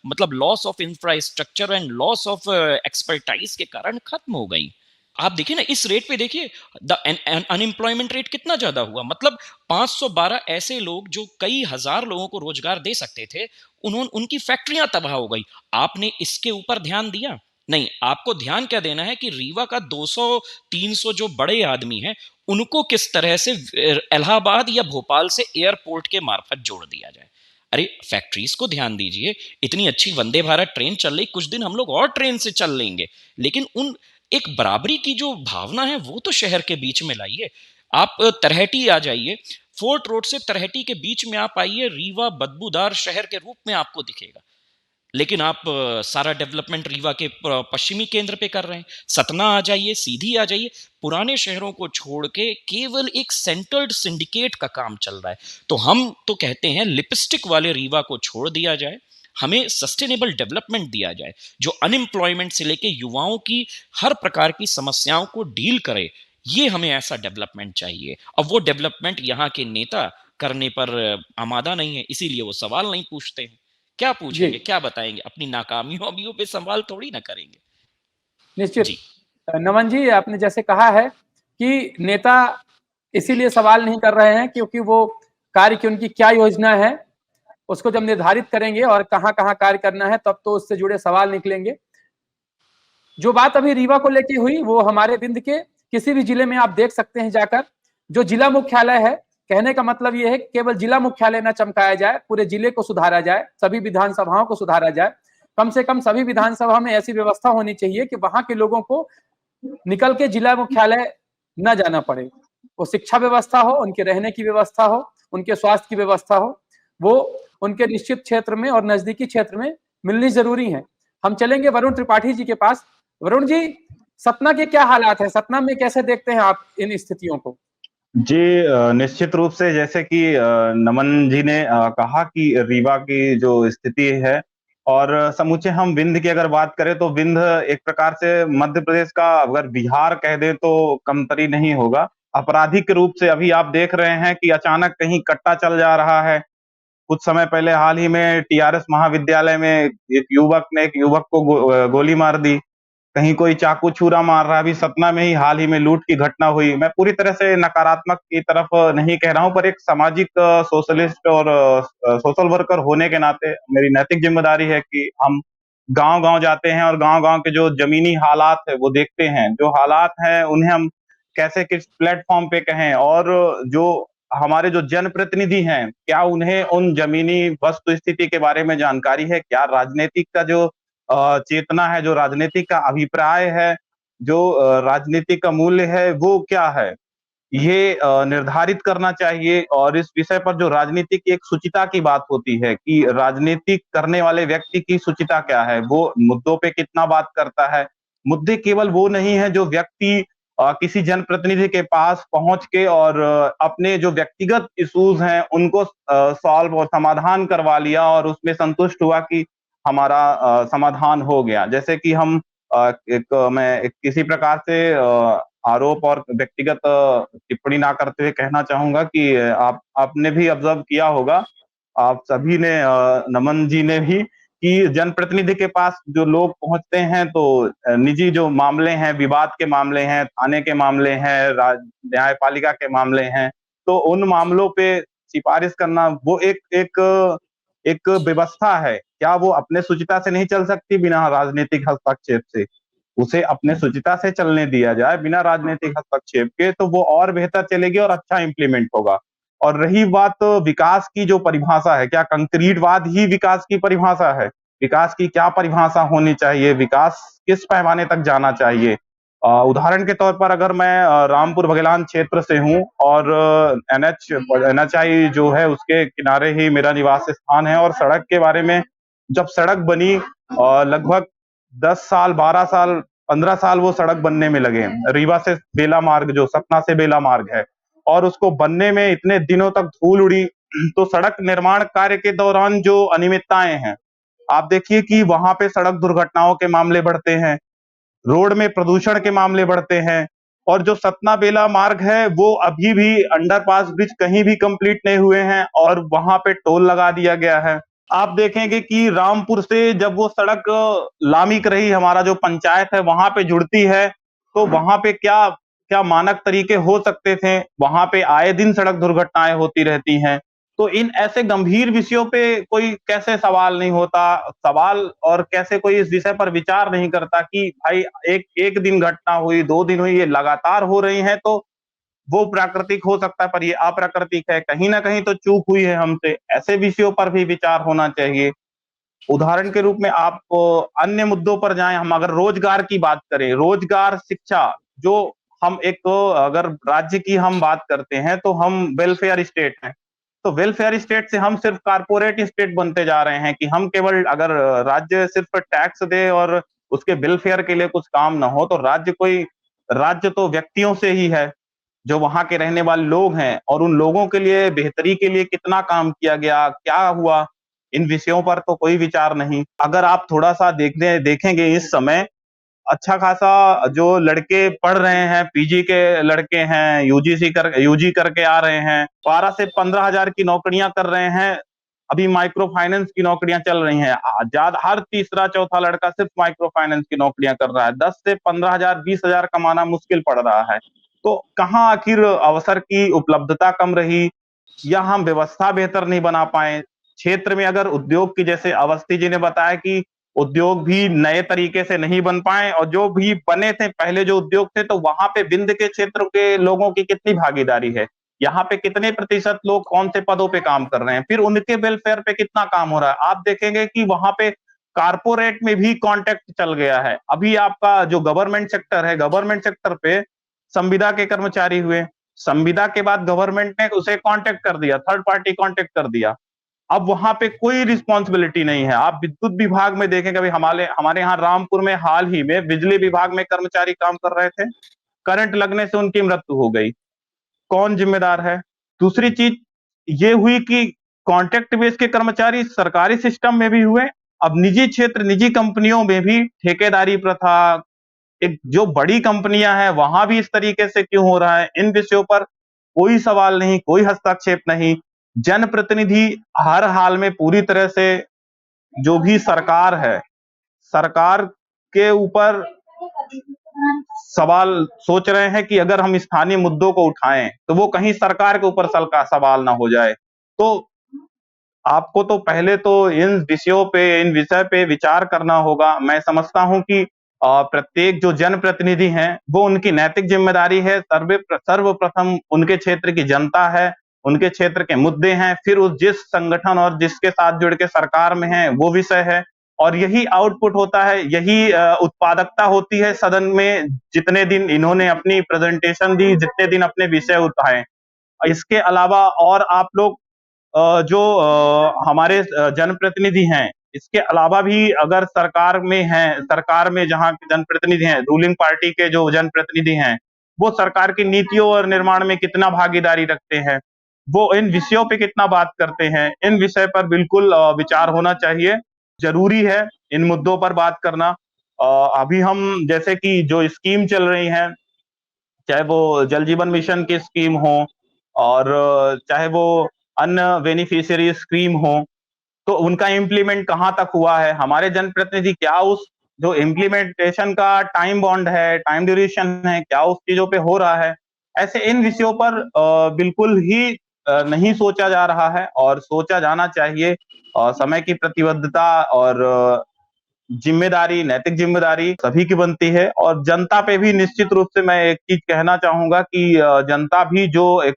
मतलब loss of infrastructure and loss of expertise के कारण खत्म हो गई। आप देखिए ना, इस रेट पे देखिए अनएम्प्लॉयमेंट रेट कितना ज्यादा हुआ। मतलब 512 ऐसे लोग जो कई हजार लोगों को रोजगार दे सकते थे, उनकी फैक्ट्रियां तबाह हो गई। आपने इसके ऊपर ध्यान दिया? नहीं। आपको ध्यान क्या देना है कि रीवा का 200-300 जो बड़े आदमी हैं उनको किस तरह से इलाहाबाद या भोपाल से एयरपोर्ट के मार्फत जोड़ दिया जाए। अरे फैक्ट्रीज को ध्यान दीजिए। इतनी अच्छी वंदे भारत ट्रेन चल रही, कुछ दिन हम लोग और ट्रेन से चल लेंगे, लेकिन उन एक बराबरी की जो भावना है वो तो शहर के बीच में लाइए। आप तरहटी आ जाइए, फोर्ट रोड से तरहटी के बीच में आप आइए, रीवा बदबूदार शहर के रूप में आपको दिखेगा। लेकिन आप सारा डेवलपमेंट रीवा के पश्चिमी केंद्र पे कर रहे हैं। सतना आ जाइए, सीधी आ जाइए, पुराने शहरों को छोड़ के केवल एक सेंटर्ड सिंडिकेट का काम चल रहा है। तो हम तो कहते हैं लिपस्टिक वाले रीवा को छोड़ दिया जाए, हमें सस्टेनेबल डेवलपमेंट दिया जाए जो अनएम्प्लॉयमेंट से लेके युवाओं की हर प्रकार की समस्याओं को डील करे। ये हमें ऐसा डेवलपमेंट चाहिए। अब वो डेवलपमेंट यहाँ के नेता करने पर आमादा नहीं है, इसीलिए वो सवाल नहीं पूछते हैं। क्या पूछेंगे, क्या बताएंगे? अपनी नाकामियों पे सवाल थोड़ी ना करेंगे। निश्चित। नमन जी, आपने जैसे कहा है कि नेता इसीलिए सवाल नहीं कर रहे हैं क्योंकि वो कार्य की उनकी क्या योजना है उसको जब निर्धारित करेंगे और कहां कहां कार्य करना है तब तो उससे जुड़े सवाल निकलेंगे। जो बात अभी रीवा को लेके हुई वो हमारे विंध्य के किसी भी जिले में आप देख सकते हैं जाकर। जो जिला मुख्यालय है, कहने का मतलब ये है कि केवल जिला मुख्यालय न चमकाया जाए, पूरे जिले को सुधारा जाए, सभी विधानसभाओं को सुधारा जाए। कम से कम सभी विधानसभा में ऐसी व्यवस्था होनी चाहिए कि वहां के लोगों को निकल के जिला मुख्यालय न जाना पड़े। वो शिक्षा व्यवस्था हो, उनके रहने की व्यवस्था हो, उनके स्वास्थ्य की व्यवस्था हो, वो उनके निश्चित क्षेत्र में और नजदीकी क्षेत्र में मिलनी जरूरी है। हम चलेंगे वरुण त्रिपाठी जी के पास। वरुण जी, सतना के क्या हालात है, सतना में कैसे देखते हैं आप इन स्थितियों को? जी, निश्चित रूप से जैसे कि नमन जी ने कहा कि रीवा की जो स्थिति है और समूचे हम विंध्य की अगर बात करें तो विंध्य एक प्रकार से मध्य प्रदेश का अगर बिहार कह दें तो कमतरी नहीं होगा। आपराधिक रूप से अभी आप देख रहे हैं कि अचानक कहीं कट्टा चल जा रहा है। कुछ समय पहले हाल ही में टीआरएस महाविद्यालय में एक युवक ने एक युवक को गोली मार दी। कहीं कोई चाकू छुरा मार रहा है। अभी सतना में ही हाल ही में लूट की घटना हुई। मैं पूरी तरह से नकारात्मक की तरफ नहीं कह रहा हूं, पर एक सामाजिक सोशलिस्ट और सोशल वर्कर होने के नाते मेरी नैतिक जिम्मेदारी है कि हम गांव-गांव जाते हैं और गांव-गांव के जो जमीनी हालात है वो देखते हैं। जो हालात हैं उन्हें हम कैसे किस प्लेटफॉर्म पे कहें और जो हमारे जो जनप्रतिनिधि हैं, क्या उन्हें उन जमीनी वस्तु स्थिति के बारे में जानकारी है? क्या राजनीतिक का जो चेतना है, जो राजनीतिक का अभिप्राय है, जो राजनीतिक का मूल्य है, वो क्या है? ये निर्धारित करना चाहिए और इस विषय पर जो राजनीति की एक शुचिता की बात होती है कि राजनीति करने वाले व्यक्ति की शुचिता क्या है? वो मुद्दों पे कितना बात करता है? मुद्दे केवल वो नहीं है जो व्यक्ति किसी जनप्रतिनिधि के पास पहुँच के और अपने जो व्यक्तिगत इश्यूज़ हैं उनको सॉल्व और समाधान करवा लिया और उसमें संतुष्ट हुआ कि हमारा समाधान हो गया। जैसे कि हम मैं एक किसी प्रकार से आरोप और व्यक्तिगत टिप्पणी ना करते हुए कहना चाहूँगा कि आपने भी ऑब्ज़र्व किया होगा, आप सभी ने नमन जी ने भी कि जनप्रतिनिधि के पास जो लोग पहुँचते हैं तो निजी जो मामले हैं, विवाद के मामले हैं, थाने के मामले हैं, न्यायपालिका के मामले हैं, तो उन मामलों पे सिफ़ारिश करना वो एक व्यवस्था है। क्या वो अपने शुचिता से नहीं चल सकती बिना राजनीतिक हस्तक्षेप से? उसे अपने शुचिता से चलने दिया जाए बिना राजनीतिक हस्तक्षेप के, तो वो और बेहतर चलेगी और अच्छा इम्प्लीमेंट होगा। और रही बात विकास की जो परिभाषा है, क्या कंक्रीटवाद ही विकास की परिभाषा है? विकास की क्या परिभाषा होनी चाहिए? विकास किस पैमाने तक जाना चाहिए? उदाहरण के तौर पर अगर मैं रामपुर बघेलान क्षेत्र से हूँ और एनएचआई जो है उसके किनारे ही मेरा निवास स्थान है और सड़क के बारे में जब सड़क बनी लगभग 10 साल, 12 साल, 15 साल वो सड़क बनने में लगे। रीवा से बेला मार्ग जो सतना से बेला मार्ग है और उसको बनने में इतने दिनों तक धूल उड़ी, तो सड़क निर्माण कार्य के दौरान जो अनियमितताएं हैं, आप देखिए कि वहां पे सड़क दुर्घटनाओं के मामले बढ़ते हैं, रोड में प्रदूषण के मामले बढ़ते हैं और जो सतना बेला मार्ग है वो अभी भी अंडरपास ब्रिज कहीं भी कंप्लीट नहीं हुए हैं और वहां पे टोल लगा दिया गया है। आप देखेंगे कि रामपुर से जब वो सड़क लामिक रही, हमारा जो पंचायत है वहां पे जुड़ती है, तो वहां पे क्या क्या मानक तरीके हो सकते थे? वहां पे आए दिन सड़क दुर्घटनाएं होती रहती हैं। तो इन ऐसे गंभीर विषयों पे कोई कैसे सवाल नहीं होता, सवाल और कैसे कोई इस विषय पर विचार नहीं करता कि भाई एक दिन घटना हुई, 2 दिन हुई, ये लगातार हो रही हैं तो वो प्राकृतिक हो सकता है पर ये अप्राकृतिक है, कहीं न कहीं तो चूक हुई है हमसे। ऐसे विषयों पर भी विचार होना चाहिए। उदाहरण के रूप में आप अन्य मुद्दों पर जाएँ, हम अगर रोजगार की बात करें, रोजगार, शिक्षा, जो हम एक अगर राज्य की हम बात करते हैं तो हम वेलफेयर स्टेट हैं। तो वेलफेयर स्टेट से हम सिर्फ कारपोरेट स्टेट बनते जा रहे हैं कि हम केवल अगर राज्य सिर्फ टैक्स दे और उसके वेलफेयर के लिए कुछ काम ना हो, तो राज्य तो व्यक्तियों से ही है, जो वहाँ के रहने वाले लोग हैं और उन लोगों के लिए बेहतरी के लिए कितना काम किया गया, क्या हुआ, इन विषयों पर तो कोई विचार नहीं। अगर आप थोड़ा-सा देखेंगे इस समय अच्छा खासा जो लड़के पढ़ रहे हैं, पीजी के लड़के हैं, यूजी करके आ रहे हैं, 12 से 15,000 की नौकरियां कर रहे हैं। अभी माइक्रो फाइनेंस की नौकरियां चल रही हैं। हर तीसरा चौथा लड़का सिर्फ माइक्रो फाइनेंस की नौकरियां कर रहा है। 10 से 15,000, 20,000 कमाना मुश्किल पड़ रहा है। तो कहाँ आखिर अवसर की उपलब्धता कम रही या हम व्यवस्था बेहतर नहीं बना पाए? क्षेत्र में अगर उद्योग की, जैसे अवस्थी जी ने बताया कि उद्योग भी नए तरीके से नहीं बन पाए और जो भी बने थे पहले जो उद्योग थे, तो वहां पे विंध्य के क्षेत्र के लोगों की कितनी भागीदारी है? यहाँ पे कितने प्रतिशत लोग कौन से पदों पे काम कर रहे हैं? फिर उनके वेलफेयर पे कितना काम हो रहा है? आप देखेंगे कि वहां पे कारपोरेट में भी कॉन्टेक्ट चल गया है। अभी आपका जो गवर्नमेंट सेक्टर है, गवर्नमेंट सेक्टर पे संविदा के कर्मचारी हुए, संविदा के बाद गवर्नमेंट ने उसे कांटेक्ट कर दिया, थर्ड पार्टी कांटेक्ट कर दिया। अब वहां पे कोई रिस्पॉन्सिबिलिटी नहीं है। आप विद्युत विभाग में देखें, कभी हमारे यहाँ रामपुर में हाल ही में बिजली विभाग में कर्मचारी काम कर रहे थे, करंट लगने से उनकी मृत्यु हो गई। कौन जिम्मेदार है? दूसरी चीज ये हुई कि कॉन्ट्रैक्ट बेस के कर्मचारी सरकारी सिस्टम में भी हुए, अब निजी क्षेत्र, निजी कंपनियों में भी ठेकेदारी प्रथा, एक जो बड़ी कंपनियां हैं वहां भी इस तरीके से क्यों हो रहा है? इन विषयों पर कोई सवाल नहीं, कोई हस्तक्षेप नहीं। जनप्रतिनिधि हर हाल में पूरी तरह से जो भी सरकार है, सरकार के ऊपर सवाल सोच रहे हैं कि अगर हम स्थानीय मुद्दों को उठाएं तो वो कहीं सरकार के ऊपर सवाल ना हो जाए। तो आपको तो पहले तो इन विषय पे विचार करना होगा। मैं समझता हूं कि प्रत्येक जो जनप्रतिनिधि हैं वो उनकी नैतिक जिम्मेदारी है, सर्वप्रथम उनके क्षेत्र की जनता है, उनके क्षेत्र के मुद्दे हैं, फिर उस जिस संगठन और जिसके साथ जुड़ के सरकार में है वो विषय है, और यही आउटपुट होता है, यही उत्पादकता होती है सदन में। जितने दिन इन्होंने अपनी प्रेजेंटेशन दी, जितने दिन अपने विषय उठाए, इसके अलावा और आप लोग जो हमारे जनप्रतिनिधि हैं, इसके अलावा भी अगर सरकार में हैं, सरकार में जहां जनप्रतिनिधि हैं, रूलिंग पार्टी के जो जनप्रतिनिधि हैं, वो सरकार की नीतियों और निर्माण में कितना भागीदारी रखते हैं, वो इन विषयों पे कितना बात करते हैं, इन विषय पर बिल्कुल विचार होना चाहिए। जरूरी है इन मुद्दों पर बात करना। अभी हम जैसे कि जो स्कीम चल रही है, चाहे वो जल जीवन मिशन की स्कीम हो और चाहे वो अन्य बेनिफिशियरी स्कीम हो, तो उनका इम्प्लीमेंट कहाँ तक हुआ है? हमारे जनप्रतिनिधि क्या उस जो इम्प्लीमेंटेशन का टाइम बॉन्ड है, टाइम ड्यूरेशन है, क्या उस चीजों पे हो रहा है? ऐसे इन विषयों पर बिल्कुल ही नहीं सोचा जा रहा है और सोचा जाना चाहिए। समय की प्रतिबद्धता और जिम्मेदारी, नैतिक जिम्मेदारी सभी की बनती है, और जनता पे भी निश्चित रूप से मैं एक चीज कहना चाहूंगा कि जनता भी जो एक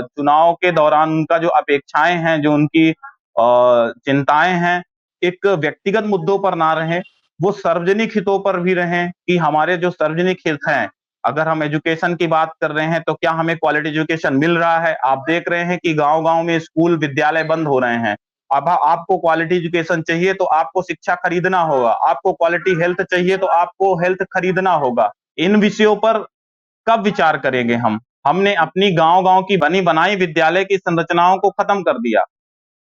चुनाव के दौरान उनका जो अपेक्षाएं हैं, जो उनकी चिंताएं हैं, एक व्यक्तिगत मुद्दों पर ना रहें, वो सार्वजनिक हितों पर भी रहें कि हमारे जो सार्वजनिक हित हैं, अगर हम एजुकेशन की बात कर रहे हैं तो क्या हमें क्वालिटी एजुकेशन मिल रहा है? आप देख रहे हैं कि गांव-गांव में स्कूल, विद्यालय बंद हो रहे हैं। अब आपको क्वालिटी एजुकेशन चाहिए तो आपको शिक्षा खरीदना होगा, आपको क्वालिटी हेल्थ चाहिए तो आपको हेल्थ खरीदना होगा। इन विषयों पर कब विचार करेंगे हम? हमने अपनी गांव-गांव की बनी बनाई विद्यालय की संरचनाओं को खत्म कर दिया,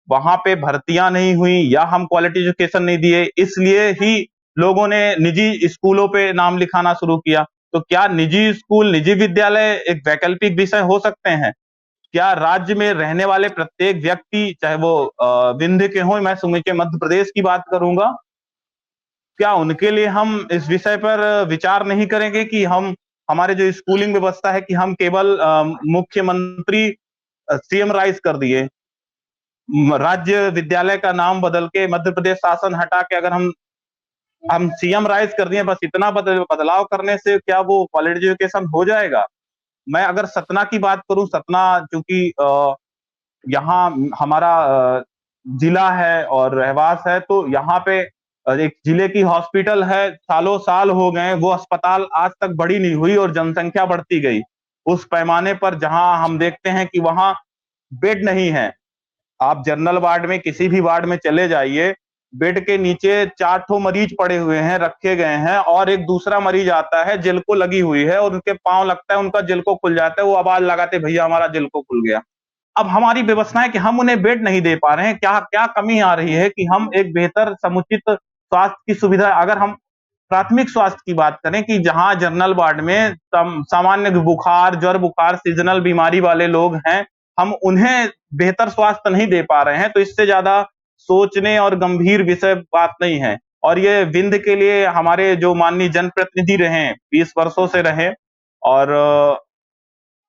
वहां पे भर्तियां नहीं हुई या हम क्वालिटी एजुकेशन नहीं दिए, इसलिए ही लोगों ने निजी स्कूलों पे नाम लिखाना शुरू किया। तो क्या निजी स्कूल, निजी विद्यालय एक वैकल्पिक विषय हो सकते हैं? क्या राज्य में रहने वाले प्रत्येक व्यक्ति, चाहे वो विंध्य के हों, मैं समूचे मध्य प्रदेश की बात करूंगा, क्या उनके लिए हम इस विषय पर विचार नहीं करेंगे कि हमारे जो स्कूलिंग व्यवस्था है कि हम केवल मुख्यमंत्री सीएम राइज कर दिए, राज्य विद्यालय का नाम बदल के, मध्य प्रदेश शासन हटा के अगर हम सीएम राइज कर दिए, बस इतना बदलाव करने से क्या वो क्वालिटी एजुकेशन हो जाएगा? मैं अगर सतना की बात करूं, सतना चूंकि यहाँ हमारा जिला है और रहवास है, तो यहाँ पे एक जिले की हॉस्पिटल है, सालों साल हो गए, वो अस्पताल आज तक बड़ी नहीं हुई और जनसंख्या बढ़ती गई उस पैमाने पर, जहां हम देखते हैं कि वहां बेड नहीं है। आप जनरल वार्ड में, किसी भी वार्ड में चले जाइए, बेड के नीचे 4 ठो मरीज पड़े हुए हैं, रखे गए हैं, और एक दूसरा मरीज आता है, जिल को लगी हुई है और उनके पांव लगता है, उनका जिल को खुल जाता है, वो आवाज लगाते, भैया हमारा जिल को खुल गया। अब हमारी व्यवस्था है कि हम उन्हें बेड नहीं दे पा रहे हैं। क्या क्या कमी आ रही है कि हम एक बेहतर समुचित स्वास्थ्य की सुविधा, अगर हम प्राथमिक स्वास्थ्य की बात करें कि जहां जनरल वार्ड में सामान्य बुखार, ज्वर बुखार, सीजनल बीमारी वाले लोग हैं, हम उन्हें बेहतर स्वास्थ्य नहीं दे पा रहे हैं, तो इससे ज्यादा सोचने और गंभीर विषय बात नहीं है। और ये विंध्य के लिए हमारे जो माननीय जनप्रतिनिधि रहे, 20 वर्षों से रहे, और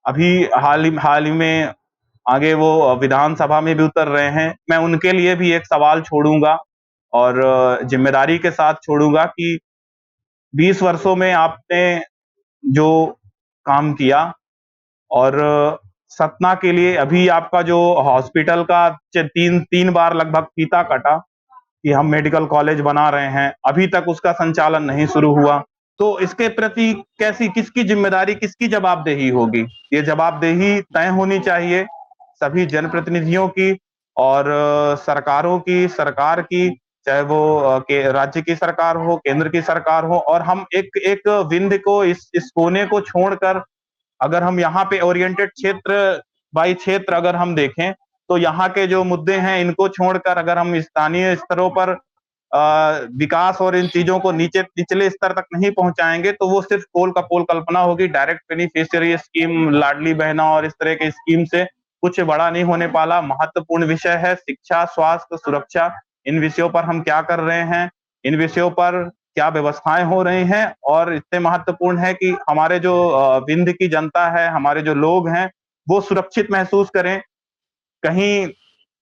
अभी हाल ही में आगे वो विधानसभा में भी उतर रहे हैं। मैं उनके लिए भी एक सवाल छोड़ूंगा और जिम्मेदारी के साथ छोड़ूंगा कि 20 वर्षों में आपने जो काम किया, और सतना के लिए अभी आपका जो हॉस्पिटल का तीन बार लगभग फीता कटा कि हम मेडिकल कॉलेज बना रहे हैं, अभी तक उसका संचालन नहीं शुरू हुआ। तो इसके प्रति किसकी जिम्मेदारी, किसकी जवाबदेही होगी? ये जवाबदेही तय होनी चाहिए सभी जनप्रतिनिधियों की, और सरकार की चाहे वो राज्य की सरकार हो, केंद्र की सरकार हो, और हम एक एक विंध्य को इस कोने को छोड़कर अगर हम यहाँ पे ओरिएंटेड क्षेत्र बाई क्षेत्र अगर हम देखें, तो यहाँ के जो मुद्दे हैं इनको छोड़कर अगर हम स्थानीय स्तरों पर विकास और इन चीजों को निचले स्तर तक नहीं पहुंचाएंगे, तो वो सिर्फ पोल का पोल कल्पना होगी। Direct beneficiary scheme, Ladli Behna और इस तरह के स्कीम से कुछ बड़ा नहीं होने वाला। महत्वपूर्ण विषय है शिक्षा, स्वास्थ्य, सुरक्षा। इन विषयों पर हम क्या कर रहे हैं, इन विषयों पर क्या व्यवस्थाएं हो रही हैं, और इससे महत्वपूर्ण है कि हमारे जो विंध्य की जनता है, हमारे जो लोग हैं, वो सुरक्षित महसूस करें, कहीं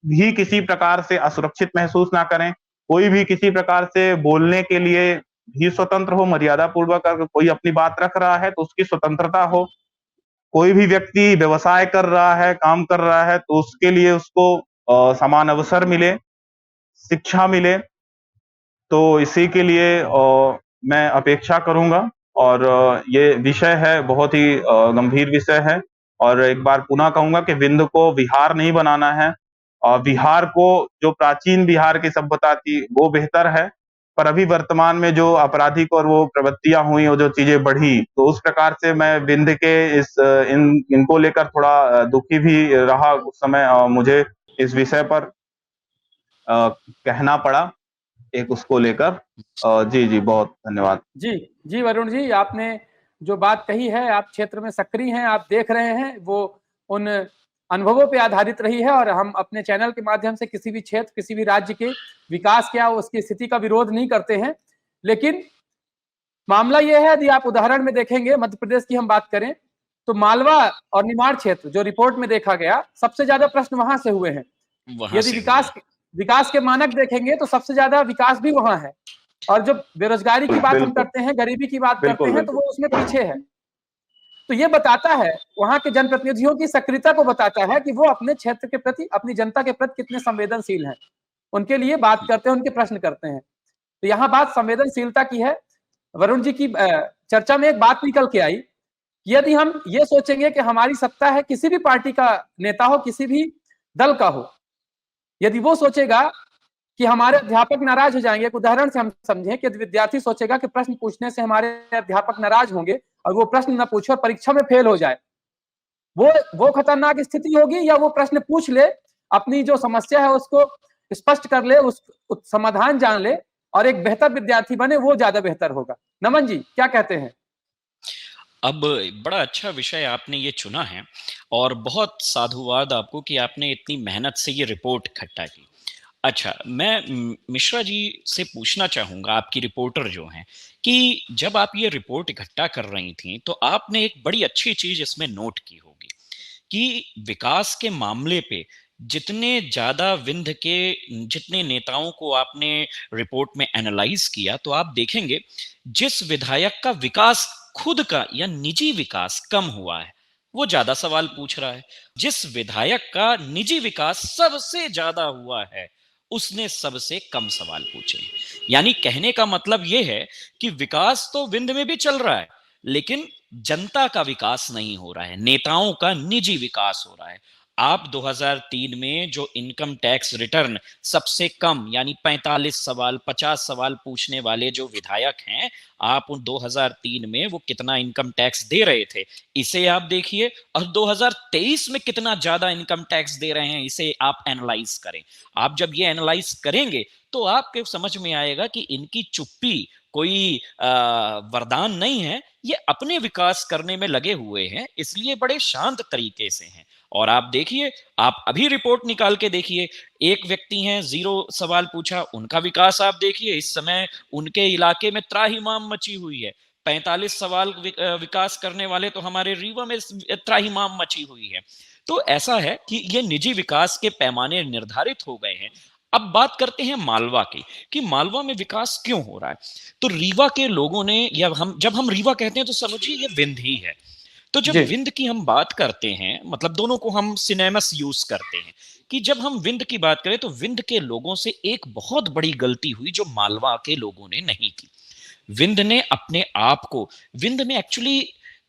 भी किसी प्रकार से असुरक्षित महसूस ना करें। कोई भी किसी प्रकार से बोलने के लिए भी स्वतंत्र हो, मर्यादा पूर्वक अगर कोई अपनी बात रख रहा है तो उसकी स्वतंत्रता हो। कोई भी व्यक्ति व्यवसाय कर रहा है, काम कर रहा है, तो उसके लिए उसको समान अवसर मिले, शिक्षा मिले। तो इसी के लिए मैं अपेक्षा करूंगा, और ये विषय है बहुत ही गंभीर विषय है। और एक बार पुनः कहूंगा कि विंध्य को विहार नहीं बनाना है, और बिहार को, जो प्राचीन बिहार की सभ्यता थी वो बेहतर है, पर अभी वर्तमान में जो आपराधिक और वो प्रवृत्तियां हुई और जो चीजें बढ़ी, तो उस प्रकार से मैं विंध्य के इनको लेकर थोड़ा दुखी भी रहा उस समय। मुझे इस विषय पर कहना पड़ा एक उसको लेकर। जी जी, बहुत धन्यवाद। जी जी वरुण जी, आपने जो बात कही है, आप क्षेत्र में सक्रिय हैं, आप देख रहे हैं, वो उन अनुभवों पे आधारित रही है। और हम अपने चैनल के माध्यम से किसी भी क्षेत्र, किसी भी राज्य के विकास क्या उसकी स्थिति का विरोध नहीं करते हैं, लेकिन मामला यह है, यदि आप उदाहरण में देखेंगे, मध्य प्रदेश की हम बात करें तो मालवा और निमाड़ क्षेत्र जो रिपोर्ट में देखा गया, सबसे ज्यादा प्रश्न वहां से हुए हैं। यदि विकास के मानक देखेंगे तो सबसे ज्यादा विकास भी वहां है, और जब बेरोजगारी की बात हम करते हैं, गरीबी की बात करते हैं, तो वो उसमें पीछे है। तो ये बताता है, वहां के जनप्रतिनिधियों की सक्रियता को बताता है कि वो अपने क्षेत्र के प्रति, अपनी जनता के प्रति कितने संवेदनशील हैं, उनके लिए बात करते हैं, उनके प्रश्न करते हैं। तो यहाँ बात संवेदनशीलता की है। वरुण जी की चर्चा में एक बात निकल के आई, यदि हम ये सोचेंगे कि हमारी सत्ता है, किसी भी पार्टी का नेता हो, किसी भी दल का हो, यदि वो सोचेगा कि हमारे अध्यापक नाराज हो जाएंगे, एक उदाहरण से हम समझें कि विद्यार्थी सोचेगा कि प्रश्न पूछने से हमारे अध्यापक नाराज होंगे और वो प्रश्न न पूछे और परीक्षा में फेल हो जाए, वो खतरनाक स्थिति होगी, या वो प्रश्न पूछ ले, अपनी जो समस्या है उसको स्पष्ट कर ले, उस समाधान जान ले और एक बेहतर विद्यार्थी बने, वो ज्यादा बेहतर होगा। नमन जी, क्या कहते हैं? अब बड़ा अच्छा विषय आपने ये चुना है, और बहुत साधुवाद आपको कि आपने इतनी मेहनत से ये रिपोर्ट इकट्ठा की। अच्छा, मैं मिश्रा जी से पूछना चाहूंगा, आपकी रिपोर्टर जो हैं, कि जब आप ये रिपोर्ट इकट्ठा कर रही थी, तो आपने एक बड़ी अच्छी चीज इसमें नोट की होगी कि विकास के मामले पे जितने ज्यादा विंध्य के जितने नेताओं को आपने रिपोर्ट में एनालाइज किया, तो आप देखेंगे जिस विधायक का विकास खुद का या निजी विकास कम हुआ है, वो ज्यादा सवाल पूछ रहा है। जिस विधायक का निजी विकास सबसे ज्यादा हुआ है, उसने सबसे कम सवाल पूछे। यानी कहने का मतलब यह है कि विकास तो विंध्य में भी चल रहा है, लेकिन जनता का विकास नहीं हो रहा है, नेताओं का निजी विकास हो रहा है। आप 2003 में जो इनकम टैक्स रिटर्न सबसे कम यानी 45 सवाल 50 सवाल पूछने वाले जो विधायक हैं, आप उन 2003 में वो कितना इनकम टैक्स दे रहे थे, इसे आप देखिए, और 2023 में कितना ज्यादा इनकम टैक्स दे रहे हैं, इसे आप एनालाइज करें। आप जब ये एनालाइज करेंगे तो आपके समझ में आएगा कि इनकी चुप्पी कोई वरदान नहीं है, ये अपने विकास करने में लगे हुए हैं, इसलिए बड़े शांत तरीके से हैं। और आप देखिए, आप अभी रिपोर्ट निकाल के देखिए, एक व्यक्ति हैं 0 सवाल पूछा, उनका विकास आप देखिए, इस समय उनके इलाके में त्राहिमाम मची हुई है। 45 सवाल विकास करने वाले तो हमारे रीवा में त्राहिमाम मची हुई है। तो ऐसा है कि ये निजी विकास के पैमाने निर्धारित हो गए हैं। अब बात करते हैं मालवा की, कि मालवा में विकास क्यों हो रहा है। तो रीवा के लोगों ने, या जब हम रीवा कहते हैं तो समझिए ये विंध्य ही है। तो जब विंध्य की हम बात करते हैं, मतलब दोनों को हम सिनेमस यूज करते हैं, कि जब हम विंध्य की बात करें तो विंध्य के लोगों से एक बहुत बड़ी गलती हुई जो मालवा के लोगों ने नहीं की। विंध्य ने अपने आप को, विंध्य में एक्चुअली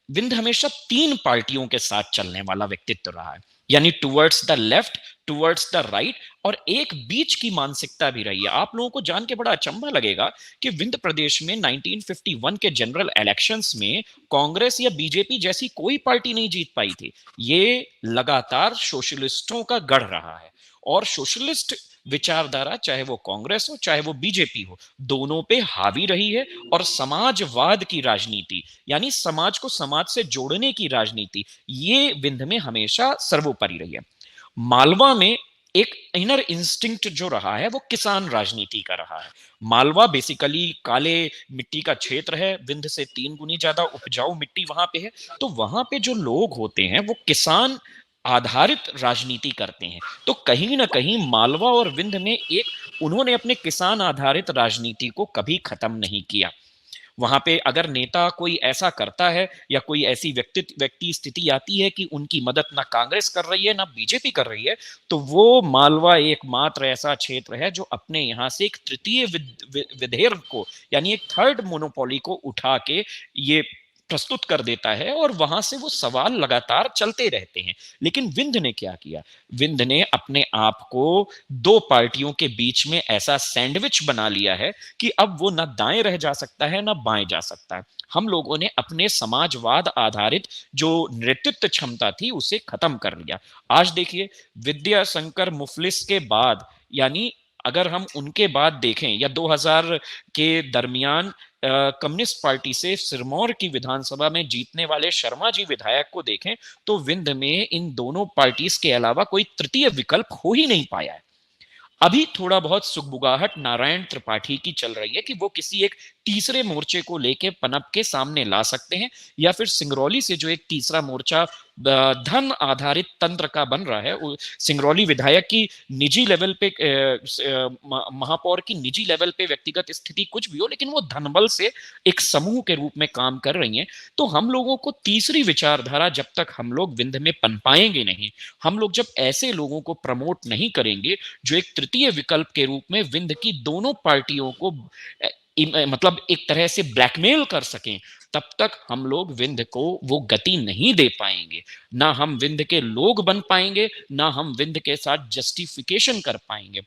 विंध्य हमेशा 3 पार्टियों के साथ चलने वाला व्यक्तित्व रहा है, यानी towards the left, towards the right, और एक बीच की मानसिकता भी रही है। आप लोगों को जान के बड़ा अचंभा लगेगा कि विंध्य प्रदेश में 1951 के जनरल इलेक्शंस में कांग्रेस या बीजेपी जैसी कोई पार्टी नहीं जीत पाई थी। ये लगातार सोशलिस्टों का गढ़ रहा है, और सोशलिस्ट विचारधारा, चाहे वो कांग्रेस हो चाहे वो बीजेपी हो, दोनों पे हावी रही है। और समाजवाद की राजनीति, यानी समाज को समाज से जोड़ने की राजनीति, ये विंध्य में हमेशा सर्वोपरि रही है। मालवा में एक इनर इंस्टिंक्ट जो रहा है वो किसान राजनीति का रहा है। मालवा बेसिकली काले मिट्टी का क्षेत्र है, विंध्य से 3 गुनी ज्यादा उपजाऊ मिट्टी वहां पे है। तो वहां पे जो लोग होते हैं वो किसान आधारित राजनीति करते हैं। तो कहीं ना कहीं मालवा और विंध्य में एक उन्होंने अपने किसान आधारित राजनीति को कभी खत्म नहीं किया। वहां पे अगर नेता कोई ऐसा करता है या कोई ऐसी व्यक्ति स्थिति आती है कि उनकी मदद ना कांग्रेस कर रही है ना बीजेपी कर रही है, तो वो मालवा एकमात्र ऐसा क्षेत्र है जो अपने यहाँ से एक तृतीय विधेयक को, यानी एक थर्ड मोनोपोली को उठा के ये प्रस्तुत कर देता है, और वहां से वो सवाल लगातार चलते रहते हैं। लेकिन विंध्य ने क्या किया? विंध्य ने अपने आप को 2 पार्टियों के बीच में ऐसा सैंडविच बना लिया है कि अब वो ना दाएं रह जा सकता है ना बाएं जा सकता है। हम लोगों ने अपने समाजवाद आधारित जो नेतृत्व क्षमता थी उसे खत्म कर लिया। आज देखिए, विद्याशंकर मुफलिस के बाद, यानी अगर हम उनके बाद देखें, या 2000 के दरमियान कम्युनिस्ट पार्टी से सिरमौर की विधानसभा में जीतने वाले शर्मा जी विधायक को देखें, तो विंध्य में इन दोनों पार्टीज के अलावा कोई तृतीय विकल्प हो ही नहीं पाया है। अभी थोड़ा बहुत सुगबुगाहट नारायण त्रिपाठी की चल रही है कि वो किसी एक तीसरे मोर्चे को लेके पनप के सामने ला सकते हैं, या फिर सिंगरौली से जो एक तीसरा मोर्चा धन आधारित तंत्र का बन रहा है, सिंगरौली विधायक की निजी लेवल पे, महापौर की निजी लेवल पे व्यक्तिगत स्थिति कुछ भी हो, लेकिन वो धनबल से एक समूह के रूप में काम कर रही हैं। तो हम लोगों को तीसरी विचारधारा जब तक हम लोग विंध्य में पनपाएंगे नहीं, हम लोग जब ऐसे लोगों को प्रमोट नहीं करेंगे जो एक तृतीय विकल्प के रूप में विंध्य की दोनों पार्टियों को मतलब एक तरह से ब्लैकमेल कर सकें, तब तक हम लोग विंध्य को वो गति नहीं दे पाएंगे। ना हम विंध्य के लोग बन पाएंगे, ना हम विंध्य के साथ जस्टिफिकेशन कर पाएंगे।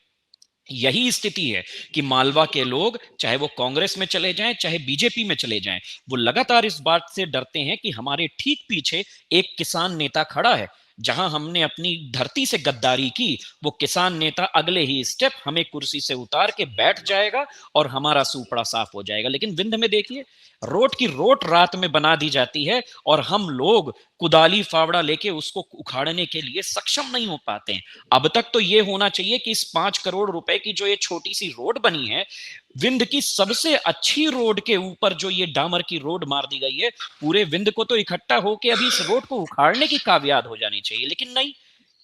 यही स्थिति है कि मालवा के लोग, चाहे वो कांग्रेस में चले जाएं चाहे बीजेपी में चले जाएं, वो लगातार इस बात से डरते हैं कि हमारे ठीक पीछे एक किसान नेता खड़ा है। जहां हमने अपनी धरती से गद्दारी की, वो किसान नेता अगले ही स्टेप हमें कुर्सी से उतार के बैठ जाएगा और हमारा सूपड़ा साफ हो जाएगा। लेकिन विंध्य में देखिए, रोट की रोट रात में बना दी जाती है और हम लोग कुदाली फावड़ा लेके उसको उखाड़ने के लिए सक्षम नहीं हो पाते हैं। अब तक तो ये होना चाहिए कि इस 5 करोड़ रुपए की जो ये छोटी सी रोड बनी है, विंध्य की सबसे अच्छी रोड के ऊपर जो ये डामर की रोड मार दी गई है, पूरे विंध्य को तो इकट्ठा होके अभी इस रोड को उखाड़ने की कावियाद हो जानी चाहिए। लेकिन नहीं,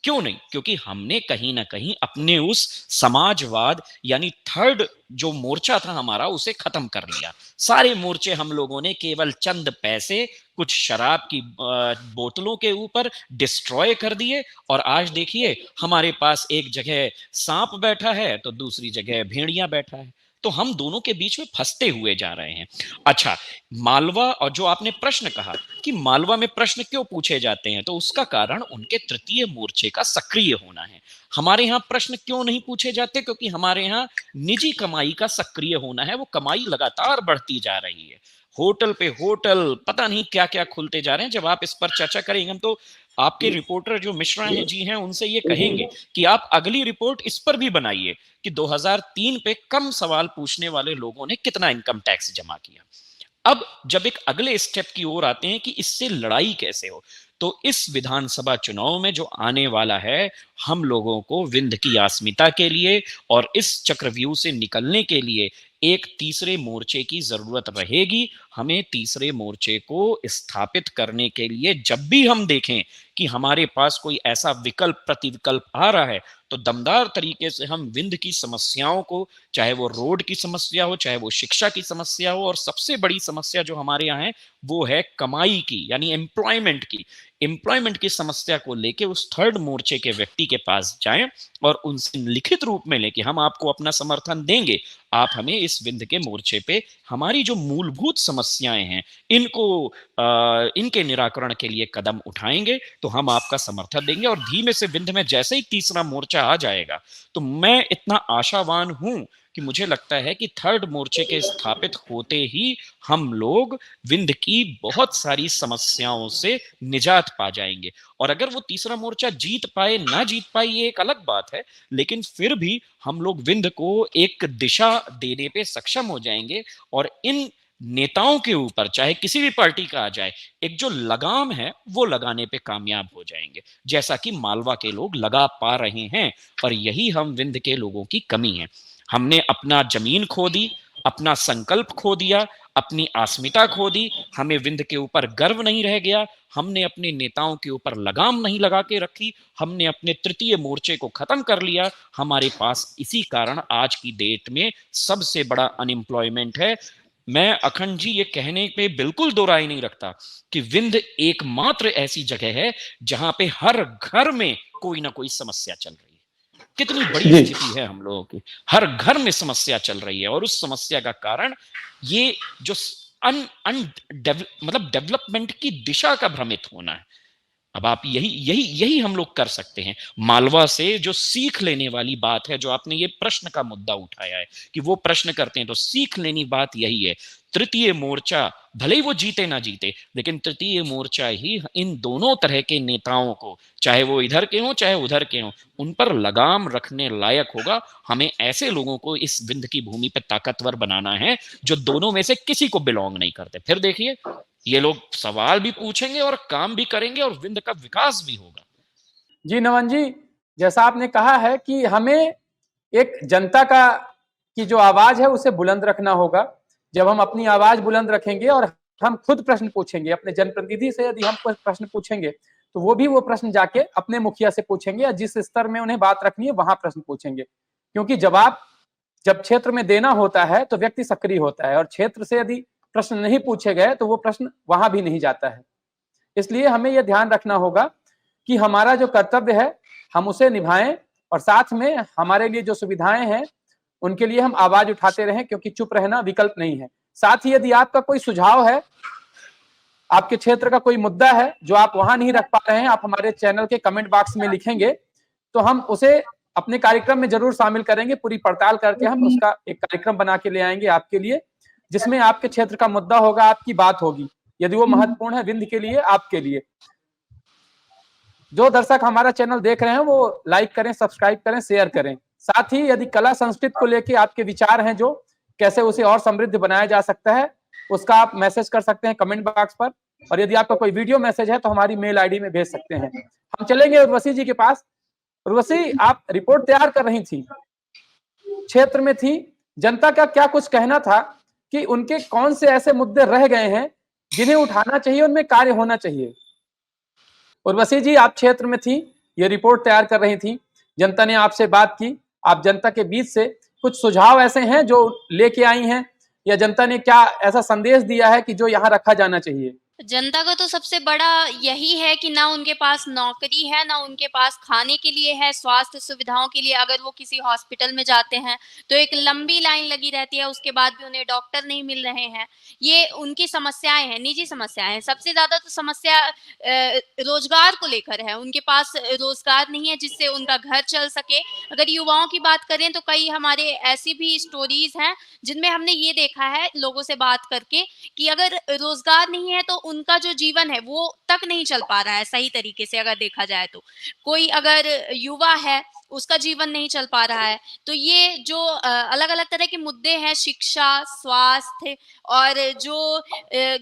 क्यों नहीं? क्योंकि हमने कहीं ना कहीं अपने उस समाजवाद यानी थर्ड जो मोर्चा था हमारा, उसे खत्म कर लिया। सारे मोर्चे हम लोगों ने केवल चंद पैसे, कुछ शराब की बोतलों के ऊपर डिस्ट्रॉय कर दिए, और आज देखिए हमारे पास एक जगह सांप बैठा है तो दूसरी जगह भेड़िया बैठा है। तो हम दोनों के बीच में फंसते हुए जा रहे हैं। अच्छा, मालवा, और जो आपने प्रश्न कहा कि मालवा में प्रश्न क्यों पूछे जाते हैं, तो उसका कारण उनके तृतीय मोर्चे का सक्रिय होना है। हमारे यहाँ प्रश्न क्यों नहीं पूछे जाते? क्योंकि हमारे यहाँ निजी कमाई का सक्रिय होना है। वो कमाई लगातार बढ़ती जा रही है, होटल पे होटल, पता नहीं क्या क्या खुलते जा रहे हैं। जब आप इस पर चर्चा करेंगे हम तो आपके रिपोर्टर जो मिश्रा हैं जी हैं, उनसे ये कहेंगे कि आप अगली रिपोर्ट इस पर भी बनाइए कि 2003 पे कम सवाल पूछने वाले लोगों ने कितना इनकम टैक्स जमा किया। अब जब एक अगले स्टेप की ओर आते हैं कि इससे लड़ाई कैसे हो, तो इस विधानसभा चुनाव में जो आने वाला है, हम लोगों को विंध्य की अस्मिता के लिए और इस चक्रव्यूह से निकलने के लिए एक तीसरे मोर्चे की जरूरत रहेगी। हमें तीसरे मोर्चे को स्थापित करने के लिए जब भी हम देखें कि हमारे पास कोई ऐसा विकल्प प्रतिविकल्प आ रहा है, तो दमदार तरीके से हम विंध्य की समस्याओं को, चाहे वो रोड की समस्या हो, चाहे वो शिक्षा की समस्या हो, और सबसे बड़ी समस्या जो हमारे यहाँ है वो है कमाई की, यानी एम्प्लॉयमेंट की। एम्प्लॉयमेंट की समस्या को लेके उस थर्ड मोर्चे के व्यक्ति के पास जाएं और उनसे लिखित रूप में लेके हम आपको अपना समर्थन देंगे, आप हमें इस विंध्य के मोर्चे पे हमारी जो मूलभूत समस्याएं हैं इनके निराकरण के लिए कदम उठाएंगे तो हम आपका समर्थन देंगे। और धीमे से विंध्य में जैसे ही तीसरा मोर्चा आ जाएगा तो मैं इतना आशावान हूं कि मुझे लगता है कि थर्ड मोर्चे के स्थापित होते ही हम लोग विंध्य की बहुत सारी समस्याओं से निजात पा जाएंगे। और अगर वो तीसरा मोर्चा जीत पाए ना जीत पाए ये एक अलग बात है, लेकिन फिर भी हम लोग विंध्य को एक दिशा देने पे सक्षम हो जाएंगे और इन नेताओं के ऊपर चाहे किसी भी पार्टी का आ जाए एक जो लगाम है वो लगाने पे कामयाब हो जाएंगे, जैसा कि मालवा के लोग लगा पा रहे हैं। और यही हम विंध्य के लोगों की कमी है। हमने अपना जमीन खो दी, अपना संकल्प खो दिया, अपनी अस्मिता खो दी, हमें विंध्य के ऊपर गर्व नहीं रह गया, हमने अपने नेताओं के ऊपर लगाम नहीं लगा के रखी, हमने अपने तृतीय मोर्चे को खत्म कर लिया। हमारे पास इसी कारण आज की डेट में सबसे बड़ा अनएम्प्लॉयमेंट है। मैं अखंड जी ये कहने पे बिल्कुल दो राय नहीं रखता कि विंध्य एकमात्र ऐसी जगह है जहां पे हर घर में कोई ना कोई समस्या चल रही है। कितनी बड़ी स्थिति है हम लोगों की, हर घर में समस्या चल रही है और उस समस्या का कारण ये जो मतलब डेवलपमेंट की दिशा का भ्रमित होना है। अब आप यही हम लोग कर सकते हैं। मालवा से जो सीख लेने वाली बात है, जो आपने ये प्रश्न का मुद्दा उठाया है कि वो प्रश्न करते हैं, तो सीख लेनी बात यही है। तृतीय मोर्चा भले ही वो जीते ना जीते, लेकिन तृतीय मोर्चा ही इन दोनों तरह के नेताओं को, चाहे वो इधर के हों चाहे उधर के हों, उन पर लगाम रखने लायक होगा। हमें ऐसे लोगों को इस विंध्य की भूमि पर ताकतवर बनाना है जो दोनों में से किसी को बिलोंग नहीं करते। फिर देखिए ये लोग सवाल भी पूछेंगे और काम भी करेंगे और विंध्य का विकास भी होगा। जी नमन जी, जैसा आपने कहा है कि हमें एक जनता की जो आवाज है उसे बुलंद रखना होगा। जब हम अपनी आवाज बुलंद रखेंगे और हम खुद प्रश्न पूछेंगे अपने जनप्रतिनिधि से, यदि हम कोई प्रश्न पूछेंगे तो वो भी वो प्रश्न जाके अपने मुखिया से पूछेंगे या जिस स्तर में उन्हें बात रखनी है वहां प्रश्न पूछेंगे। क्योंकि जवाब जब क्षेत्र में देना होता है तो व्यक्ति सक्रिय होता है और क्षेत्र से यदि प्रश्न नहीं पूछे गए तो वो प्रश्न वहां भी नहीं जाता है। इसलिए हमें यह ध्यान रखना होगा कि हमारा जो कर्तव्य है हम उसे निभाएं और साथ में हमारे लिए जो सुविधाएं हैं उनके लिए हम आवाज उठाते रहें, क्योंकि चुप रहना विकल्प नहीं है। साथ ही यदि आपका कोई सुझाव है, आपके क्षेत्र का कोई मुद्दा है जो आप वहां नहीं रख पा रहे हैं, आप हमारे चैनल के कमेंट बॉक्स में लिखेंगे तो हम उसे अपने कार्यक्रम में जरूर शामिल करेंगे। पूरी पड़ताल करके हम उसका एक कार्यक्रम बना के ले आएंगे आपके लिए, जिसमें आपके क्षेत्र का मुद्दा होगा, आपकी बात होगी, यदि वो महत्वपूर्ण है विंध्य के लिए, आपके लिए। जो दर्शक हमारा चैनल देख रहे हैं वो लाइक करें, सब्सक्राइब करें, शेयर करें। साथ ही यदि कला संस्कृति को लेके आपके विचार हैं जो कैसे उसे और समृद्ध बनाया जा सकता है, उसका आप मैसेज कर सकते हैं कमेंट बॉक्स पर। और यदि आपका कोई वीडियो मैसेज है तो हमारी मेल आईडी में भेज सकते हैं। हम चलेंगे उर्वशी जी के पास। उर्वशी, आप रिपोर्ट तैयार कर रही थी, क्षेत्र में थी, जनता का क्या कुछ कहना था कि उनके कौन से ऐसे मुद्दे रह गए हैं जिन्हें उठाना चाहिए, उनमें कार्य होना चाहिए? उर्वशी जी, आप क्षेत्र में थी, ये रिपोर्ट तैयार कर रही थी, जनता ने आपसे बात की, आप जनता के बीच से कुछ सुझाव ऐसे हैं जो लेके आई हैं, या जनता ने क्या ऐसा संदेश दिया है कि जो यहाँ रखा जाना चाहिए? जनता का तो सबसे बड़ा यही है कि ना उनके पास नौकरी है, ना उनके पास खाने के लिए है, स्वास्थ्य सुविधाओं के लिए अगर वो किसी हॉस्पिटल में जाते हैं तो एक लंबी लाइन लगी रहती है, उसके बाद भी उन्हें डॉक्टर नहीं मिल रहे हैं। ये उनकी समस्याएं हैं, निजी समस्याएं हैं। सबसे ज्यादा तो समस्या रोजगार को लेकर है, उनके पास रोजगार नहीं है जिससे उनका घर चल सके। अगर युवाओं की बात करें तो कई हमारे ऐसी भी स्टोरीज हैं जिनमें हमने ये देखा है लोगों से बात करके कि अगर रोजगार नहीं है तो उनका जो जीवन है वो तक नहीं चल पा रहा है सही तरीके से। अगर देखा जाए तो कोई अगर युवा है उसका जीवन नहीं चल पा रहा है। तो ये जो अलग अलग तरह के मुद्दे हैं, शिक्षा, स्वास्थ्य, और जो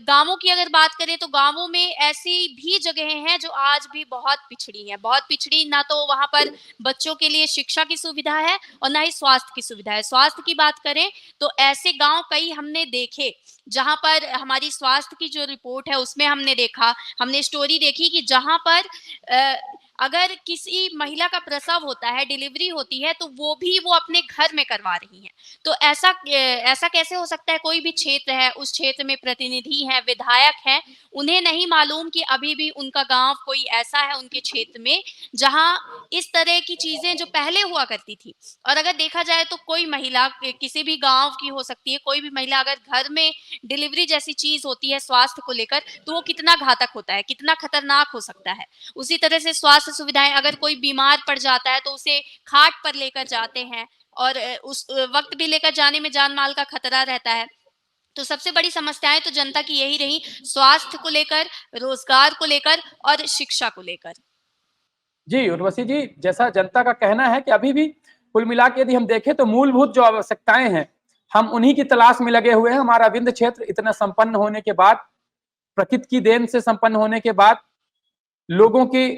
गांवों की अगर बात करें तो गांवों में ऐसी भी जगहें हैं जो आज भी बहुत पिछड़ी हैं, बहुत पिछड़ी। ना तो वहां पर बच्चों के लिए शिक्षा की सुविधा है और ना ही स्वास्थ्य की सुविधा है। स्वास्थ्य की बात करें तो ऐसे गांव कई हमने देखे जहां पर हमारी स्वास्थ्य की जो रिपोर्ट है उसमें हमने देखा, हमने स्टोरी देखी कि जहां पर अगर किसी महिला का प्रसव होता है, डिलीवरी होती है, तो वो अपने घर में करवा रही हैं। तो ऐसा कैसे हो सकता है? कोई भी क्षेत्र है, उस क्षेत्र में प्रतिनिधि हैं, विधायक हैं, उन्हें नहीं मालूम कि अभी भी उनका गाँव कोई ऐसा है उनके क्षेत्र में, जहाँ इस तरह की चीज़ें जो पहले हुआ करती थी। और अगर देखा जाए तो कोई महिला किसी भी गाँव की हो सकती है, कोई भी महिला अगर घर में डिलीवरी जैसी चीज़ होती है स्वास्थ्य को लेकर, तो वो कितना घातक होता है, कितना खतरनाक हो सकता है। उसी तरह से स्वास्थ्य सुविधाएँ, अगर कोई बीमार पड़ जाता है तो उसे खाट पर लेकर जाते हैं और उस वक़्त भी लेकर जाने में जान-माल का खतरा रहता है। तो सबसे बड़ी समस्याएँ तो जनता की यही रही, स्वास्थ्य को लेकर, रोज़गार को लेकर और शिक्षा को लेकर। जी, उर्वशी जी, जैसा जनता का कहना है कि अभी भी कुल मिला के यदि हम देखें तो मूलभूत जो आवश्यकताएँ हैं, हम उन्हीं की तलाश में लगे हुए हैं। हमारा विंध्य क्षेत्र इतना संपन्न होने के बाद, प्रकृति की देन से संपन्न होने के बाद, लोगों की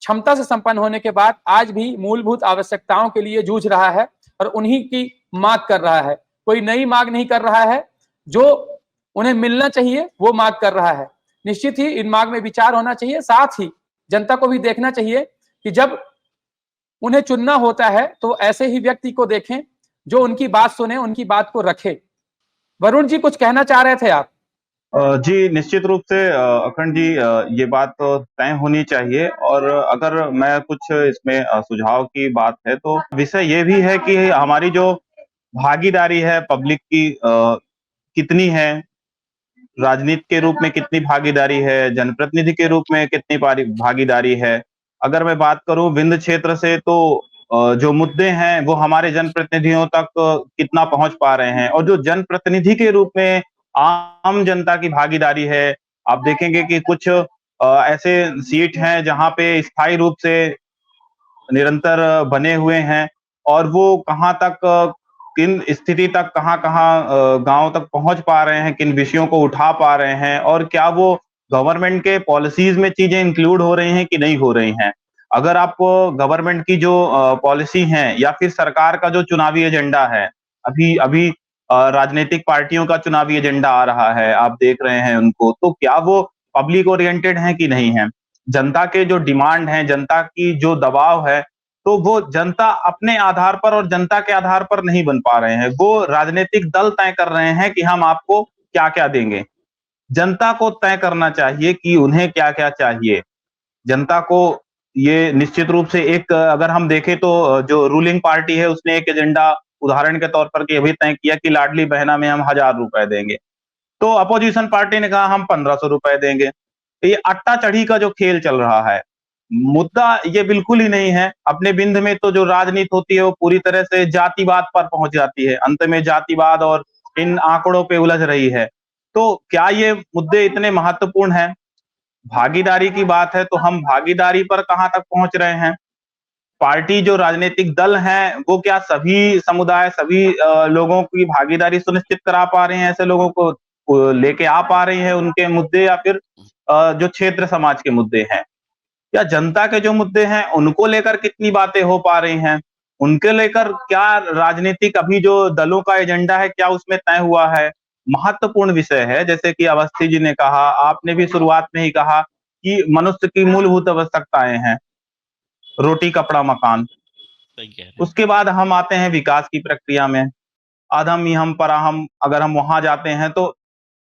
क्षमता से संपन्न होने के बाद, आज भी मूलभूत आवश्यकताओं के लिए जूझ रहा है और उन्हीं की माँग कर रहा है। कोई नई माँग नहीं कर रहा है, जो उन्हें मिलना चाहिए, वो माँग कर रहा है। निश्चित ही इन माँग में विचार होना चाहिए, साथ ही जनता को भी देखना चाहिए कि जब उन्हें चुनना होता है, तो ऐसे ही व्यक्ति को देखें, जो उनकी बात सुने, उनकी बात को रखे। वरुण जी, कुछ कहना चाह रहे थे आप? जी, निश्चित रूप से अखंड जी, ये बात तो तय होनी चाहिए। और अगर मैं कुछ इसमें सुझाव की बात है तो विषय ये भी है कि हमारी जो भागीदारी है पब्लिक की कितनी है, राजनीति के रूप में कितनी भागीदारी है, जनप्रतिनिधि के रूप में कितनी भागीदारी है। अगर मैं बात करूं विंध्य क्षेत्र से तो जो मुद्दे हैं वो हमारे जनप्रतिनिधियों तक कितना पहुंच पा रहे हैं, और जो जनप्रतिनिधि के रूप में आम जनता की भागीदारी है, आप देखेंगे कि कुछ ऐसे सीट हैं जहां पे स्थायी रूप से निरंतर बने हुए हैं, और वो कहाँ तक किन स्थिति तक कहाँ-कहाँ गाँव तक पहुँच पा रहे हैं, किन विषयों को उठा पा रहे हैं, और क्या वो गवर्नमेंट के पॉलिसीज़ में चीज़ें इंक्लूड हो रही हैं कि नहीं हो रही हैं। अगर आप गवर्नमेंट की जो पॉलिसी हैं या फिर सरकार का जो चुनावी एजेंडा है, अभी अभी राजनीतिक पार्टियों का चुनावी एजेंडा आ रहा है, आप देख रहे हैं उनको, तो क्या वो पब्लिक ओरिएंटेड हैं कि नहीं हैं? जनता के जो डिमांड हैं, जनता की जो दबाव है, तो वो जनता अपने आधार पर और जनता के आधार पर नहीं बन पा रहे हैं। वो राजनीतिक दल तय कर रहे हैं कि हम आपको क्या-क्या देंगे। जनता को तय करना चाहिए कि उन्हें क्या-क्या चाहिए। जनता को ये निश्चित रूप से एक, अगर हम देखें तो जो रूलिंग पार्टी है उसने एक एजेंडा उदाहरण के तौर पर ये भी तय किया कि लाडली बहना में हम ₹1000 देंगे। तो अपोजिशन पार्टी ने कहा हम ₹1500 देंगे। तो ये अट्टा चढ़ी का जो खेल चल रहा है, मुद्दा ये बिल्कुल ही नहीं है। अपने विंध्य में तो जो राजनीति होती है वो पूरी तरह से जातिवाद पर पहुंच जाती है, अंत में जातिवाद और इन आंकड़ों पे उलझ रही है। तो क्या ये मुद्दे इतने महत्वपूर्ण हैं? भागीदारी की बात है तो हम भागीदारी पर कहां तक पहुंच रहे हैं? पार्टी जो राजनीतिक दल हैं वो क्या सभी समुदाय, सभी लोगों की भागीदारी सुनिश्चित करा पा रहे हैं? ऐसे लोगों को लेके आ पा रही है उनके मुद्दे, या फिर जो क्षेत्र समाज के मुद्दे हैं, या जनता के जो मुद्दे हैं उनको लेकर कितनी बातें हो पा रही हैं? उनके लेकर क्या राजनीतिक अभी जो दलों का एजेंडा है क्या उसमें तय हुआ है? महत्वपूर्ण विषय है। जैसे कि अवस्थी जी ने कहा, आपने भी शुरुआत में ही कहा कि मनुष्य की मूलभूत आवश्यकताएं हैं, रोटी, कपड़ा, मकान। सही कह रहे हैं। उसके बाद हम आते हैं विकास की प्रक्रिया में। अधम इहम पराहम, अगर हम वहां जाते हैं तो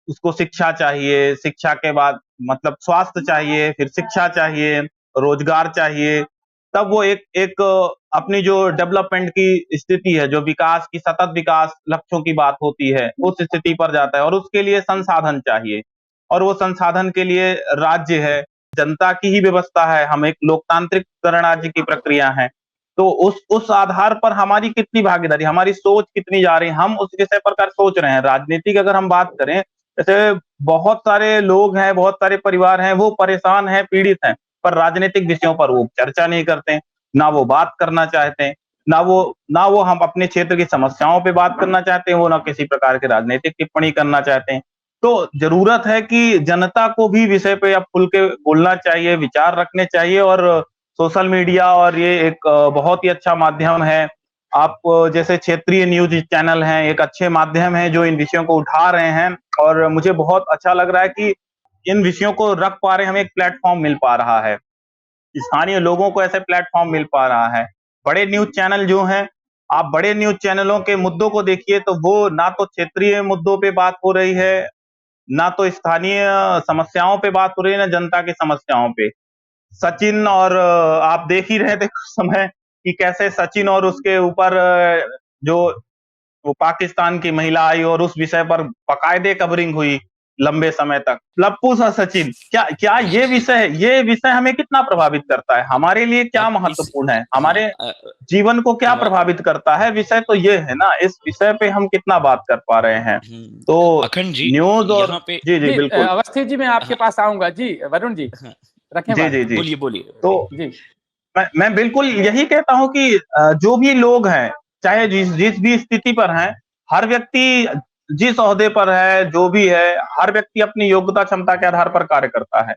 उसको शिक्षा चाहिए, शिक्षा के बाद मतलब स्वास्थ्य चाहिए, फिर शिक्षा चाहिए, रोजगार चाहिए, तब वो एक एक अपनी जो डेवलपमेंट की स्थिति है, जो विकास की, सतत विकास लक्ष्यों की बात होती है, उस स्थिति पर जाता है। और उसके लिए संसाधन चाहिए, और वो संसाधन के लिए राज्य है, जनता की ही व्यवस्था है, हम एक लोकतांत्रिक गणराज्य की प्रक्रिया है। तो उस आधार पर हमारी कितनी भागीदारी, हमारी सोच कितनी जा रही है, हम उस विषय पर कर सोच रहे हैं। राजनीतिक अगर हम बात करें, जैसे बहुत सारे लोग हैं, बहुत सारे परिवार हैं, वो परेशान हैं, पीड़ित हैं, पर राजनीतिक विषयों पर वो चर्चा नहीं करते, ना वो बात करना चाहते हैं, ना वो हम अपने क्षेत्र की समस्याओं पे बात करना चाहते हैं, वो ना किसी प्रकार की राजनीतिक टिप्पणी करना चाहते हैं। तो जरूरत है कि जनता को भी विषय पे अब खुल के बोलना चाहिए, विचार रखने चाहिए, और सोशल मीडिया और ये एक बहुत ही अच्छा माध्यम है। आप जैसे क्षेत्रीय न्यूज चैनल हैं, एक अच्छे माध्यम है जो इन विषयों को उठा रहे हैं, और मुझे बहुत अच्छा लग रहा है कि इन विषयों को रख पा रहे हैं, हमें एक प्लेटफॉर्म मिल पा रहा है। स्थानीय लोगों को ऐसे प्लेटफॉर्म मिल पा रहा है। बड़े न्यूज चैनल जो हैं, आप बड़े न्यूज चैनलों के मुद्दों को देखिए तो वो ना तो क्षेत्रीय मुद्दों पे बात हो रही है, ना तो स्थानीय समस्याओं पे बात हो रही है, ना जनता की समस्याओं पे। सचिन और आप देख ही रहे थे कुछ समय कि कैसे सचिन और उसके ऊपर जो वो पाकिस्तान की महिला आई और उस विषय पर बाकायदे कवरिंग हुई लंबे समय तक। लप्पू सा सचिन, क्या ये विषय हमें कितना प्रभावित करता है, हमारे लिए क्या महत्वपूर्ण है, हमारे जीवन को क्या प्रभावित करता है, विषय तो ये है ना, इस विषय पे हम कितना बात कर पा रहे हैं। तो अखंड जी, न्यूज और यहाँ पे जी बिल्कुल अवस्थी जी, मैं आपके पास आऊंगा। जी वरुण जी, रखें बात। जी बोलिए। तो जी मैं बिल्कुल यही कहता हूं कि जो भी लोग हैं, चाहे जिस भी स्थिति पर हैं, हर व्यक्ति जिस ओहदे पर है, जो भी है, हर व्यक्ति अपनी योग्यता क्षमता के आधार पर कार्य करता है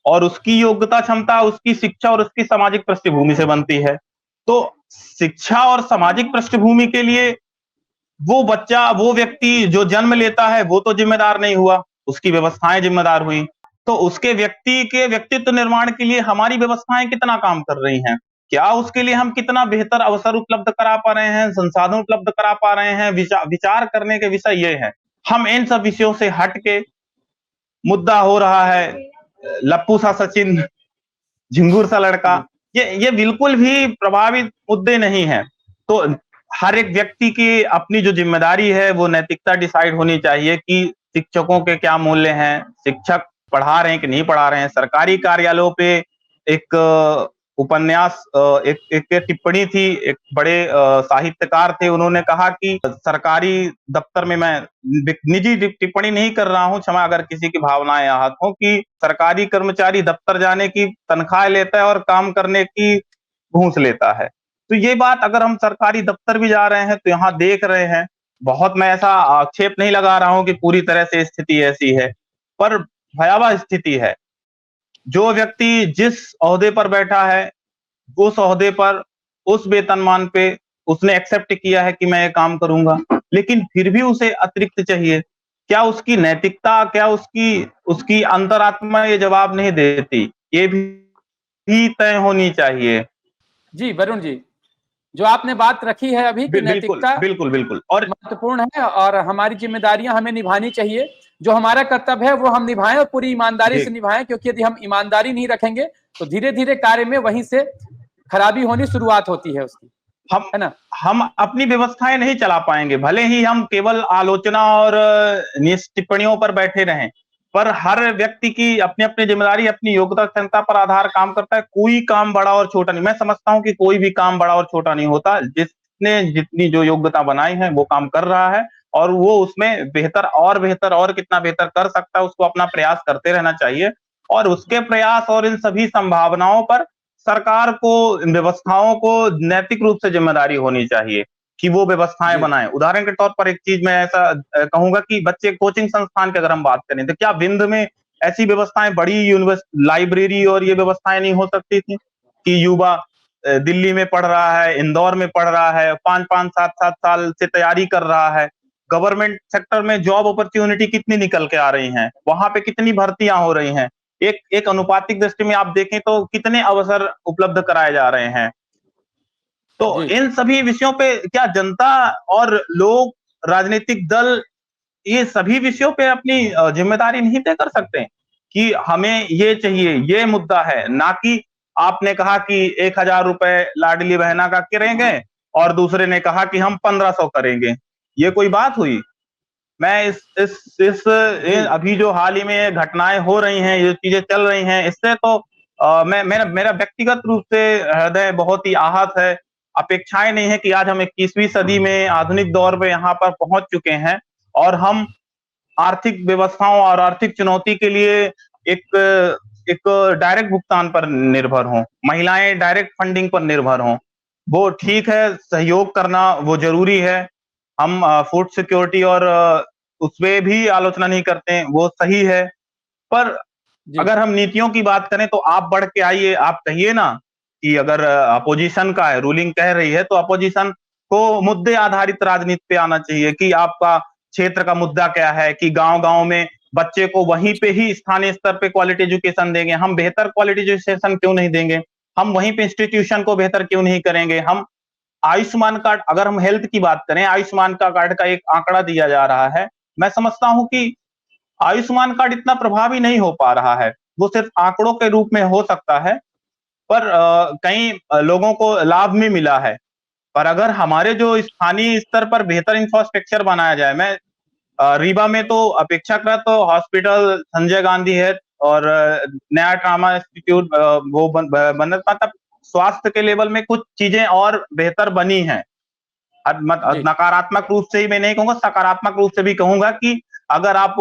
और उसकी योग्यता क्षमता उसकी शिक्षा और उसकी सामाजिक पृष्ठभूमि से बनती है। तो शिक्षा और सामाजिक पृष्ठभूमि के लिए वो बच्चा, वो व्यक्ति जो जन्म लेता है वो तो जिम्मेदार नहीं हुआ, उसकी व्यवस्थाएं जिम्मेदार हुई। तो उसके व्यक्ति के व्यक्तित्व निर्माण के लिए हमारी व्यवस्थाएं कितना काम कर रही हैं, क्या उसके लिए हम कितना बेहतर अवसर उपलब्ध करा पा रहे हैं, संसाधन उपलब्ध करा पा रहे हैं, विचार करने के विषय ये है। हम इन सब विषयों से हट के मुद्दा हो रहा है लप्पू सा सचिन, झिंगुर सा लड़का, ये बिल्कुल भी प्रभावित मुद्दे नहीं है। तो हर एक व्यक्ति की अपनी जो जिम्मेदारी है वो नैतिकता डिसाइड होनी चाहिए कि शिक्षकों के क्या मूल्य हैं, शिक्षक पढ़ा रहे हैं कि नहीं पढ़ा रहे हैं। सरकारी कार्यालयों पे एक उपन्यास, एक टिप्पणी थी, एक बड़े साहित्यकार थे, उन्होंने कहा कि सरकारी दफ्तर में, मैं निजी टिप्पणी नहीं कर रहा हूं, क्षमा अगर किसी की भावनाएं आहत हो, कि सरकारी कर्मचारी दफ्तर जाने की तनख्वाह लेता है और काम करने की घूस लेता है। तो ये बात अगर हम सरकारी दफ्तर भी जा रहे हैं तो यहाँ देख रहे हैं, बहुत मैं ऐसा आक्षेप नहीं लगा रहा हूं कि पूरी तरह से स्थिति ऐसी है, पर भयावह स्थिति है। जो व्यक्ति जिस ओहदे पर बैठा है, उस ओहदे पर, उस वेतनमान पे उसने एक्सेप्ट किया है कि मैं ये काम करूंगा, लेकिन फिर भी उसे अतिरिक्त चाहिए। क्या उसकी नैतिकता, क्या उसकी अंतरात्मा ये जवाब नहीं देती? ये भी तय होनी चाहिए। जी वरुण जी, जो आपने बात रखी है अभी कि नैतिकता बिल्कुल और महत्वपूर्ण है और हमारी जिम्मेदारियां हमें निभानी चाहिए, जो हमारा कर्तव्य है वो हम निभाएं और पूरी ईमानदारी से निभाएं, क्योंकि यदि हम ईमानदारी नहीं रखेंगे तो धीरे धीरे कार्य में वहीं से खराबी होनी शुरुआत होती है उसकी, है ना। हम अपनी व्यवस्थाएं नहीं चला पाएंगे, भले ही हम केवल आलोचना और टिप्पणियों पर बैठे रहें, पर हर व्यक्ति की अपनी अपनी जिम्मेदारी, अपनी योग्यता क्षमता पर आधार काम करता है। कोई काम बड़ा और छोटा नहीं, मैं समझता हूं कि कोई भी काम बड़ा और छोटा नहीं होता। जिसने जितनी जो योग्यता बनाई है वो काम कर रहा है और वो उसमें बेहतर और कितना बेहतर कर सकता है उसको अपना प्रयास करते रहना चाहिए। और उसके प्रयास और इन सभी संभावनाओं पर सरकार को, इन व्यवस्थाओं को नैतिक रूप से जिम्मेदारी होनी चाहिए कि वो व्यवस्थाएं बनाएं। उदाहरण के तौर पर एक चीज मैं ऐसा कहूंगा कि बच्चे कोचिंग संस्थान की अगर हम बात करें तो क्या विंध्य में ऐसी व्यवस्थाएं, बड़ी यूनिवर्सिटी लाइब्रेरी और ये व्यवस्थाएं नहीं हो सकती थी कि युवा दिल्ली में पढ़ रहा है, इंदौर में पढ़ रहा है, 5-5, 7-7 साल से तैयारी कर रहा है, गवर्नमेंट सेक्टर में जॉब अपॉर्चुनिटी कितनी निकल के आ रही हैं, वहां पे कितनी भर्तियां हो रही हैं, एक अनुपातिक दृष्टि में आप देखें तो कितने अवसर उपलब्ध कराए जा रहे हैं। तो इन सभी विषयों पे क्या जनता और लोग, राजनीतिक दल, ये सभी विषयों पे अपनी जिम्मेदारी नहीं तय कर सकते कि हमें ये चाहिए, ये मुद्दा है, ना कि आपने कहा कि 1000 रुपए लाडली बहना का करेंगे और दूसरे ने कहा कि हम 1500 करेंगे। ये कोई बात हुई? मैं इस अभी जो हाल ही में घटनाएं हो रही हैं, ये चीजें चल रही हैं, इससे तो मेरा व्यक्तिगत रूप से हृदय बहुत ही आहत है। अपेक्षाएं नहीं है कि आज हम 21वीं सदी में आधुनिक दौर में यहाँ पर पहुंच चुके हैं और हम आर्थिक व्यवस्थाओं और आर्थिक चुनौती के लिए एक डायरेक्ट भुगतान पर निर्भर हों, महिलाएं डायरेक्ट फंडिंग पर निर्भर हों। वो ठीक है, सहयोग करना वो जरूरी है, हम फूड सिक्योरिटी और उसमें भी आलोचना नहीं करते हैं, वो सही है। पर अगर हम नीतियों की बात करें तो आप बढ़ के आइए, आप कहिए ना कि अगर अपोजिशन का है, रूलिंग कह रही है, तो अपोजिशन को मुद्दे आधारित राजनीति पे आना चाहिए कि आपका क्षेत्र का मुद्दा क्या है, कि गांव-गांव में बच्चे को वहीं पे ही स्थानीय स्तर पे क्वालिटी एजुकेशन देंगे? हम बेहतर क्वालिटी एजुकेशन क्यों नहीं देंगे? हम वहीं पे इंस्टीट्यूशन को बेहतर क्यों नहीं करेंगे? हम आयुष्मान कार्ड, अगर हम हेल्थ की बात करें, आयुष्मान का कार्ड का एक आंकड़ा दिया जा रहा है। मैं समझता हूं कि आयुष्मान कार्ड इतना प्रभावी नहीं हो पा रहा है। वो सिर्फ आंकड़ों के रूप में हो सकता है, पर कई लोगों को लाभ में मिला है। पर अगर हमारे जो स्थानीय स्तर पर बेहतर इंफ्रास्ट्रक्चर बनाया जाए, मैं रीवा में तो अपेक्षाकृत तो हॉस्पिटल संजय गांधी है और नया ट्रामा इंस्टीट्यूट वो मतलब स्वास्थ्य के लेवल में कुछ चीजें और बेहतर बनी हैं। नकारात्मक रूप से ही मैं नहीं कहूंगा, सकारात्मक रूप से भी कहूंगा कि अगर आप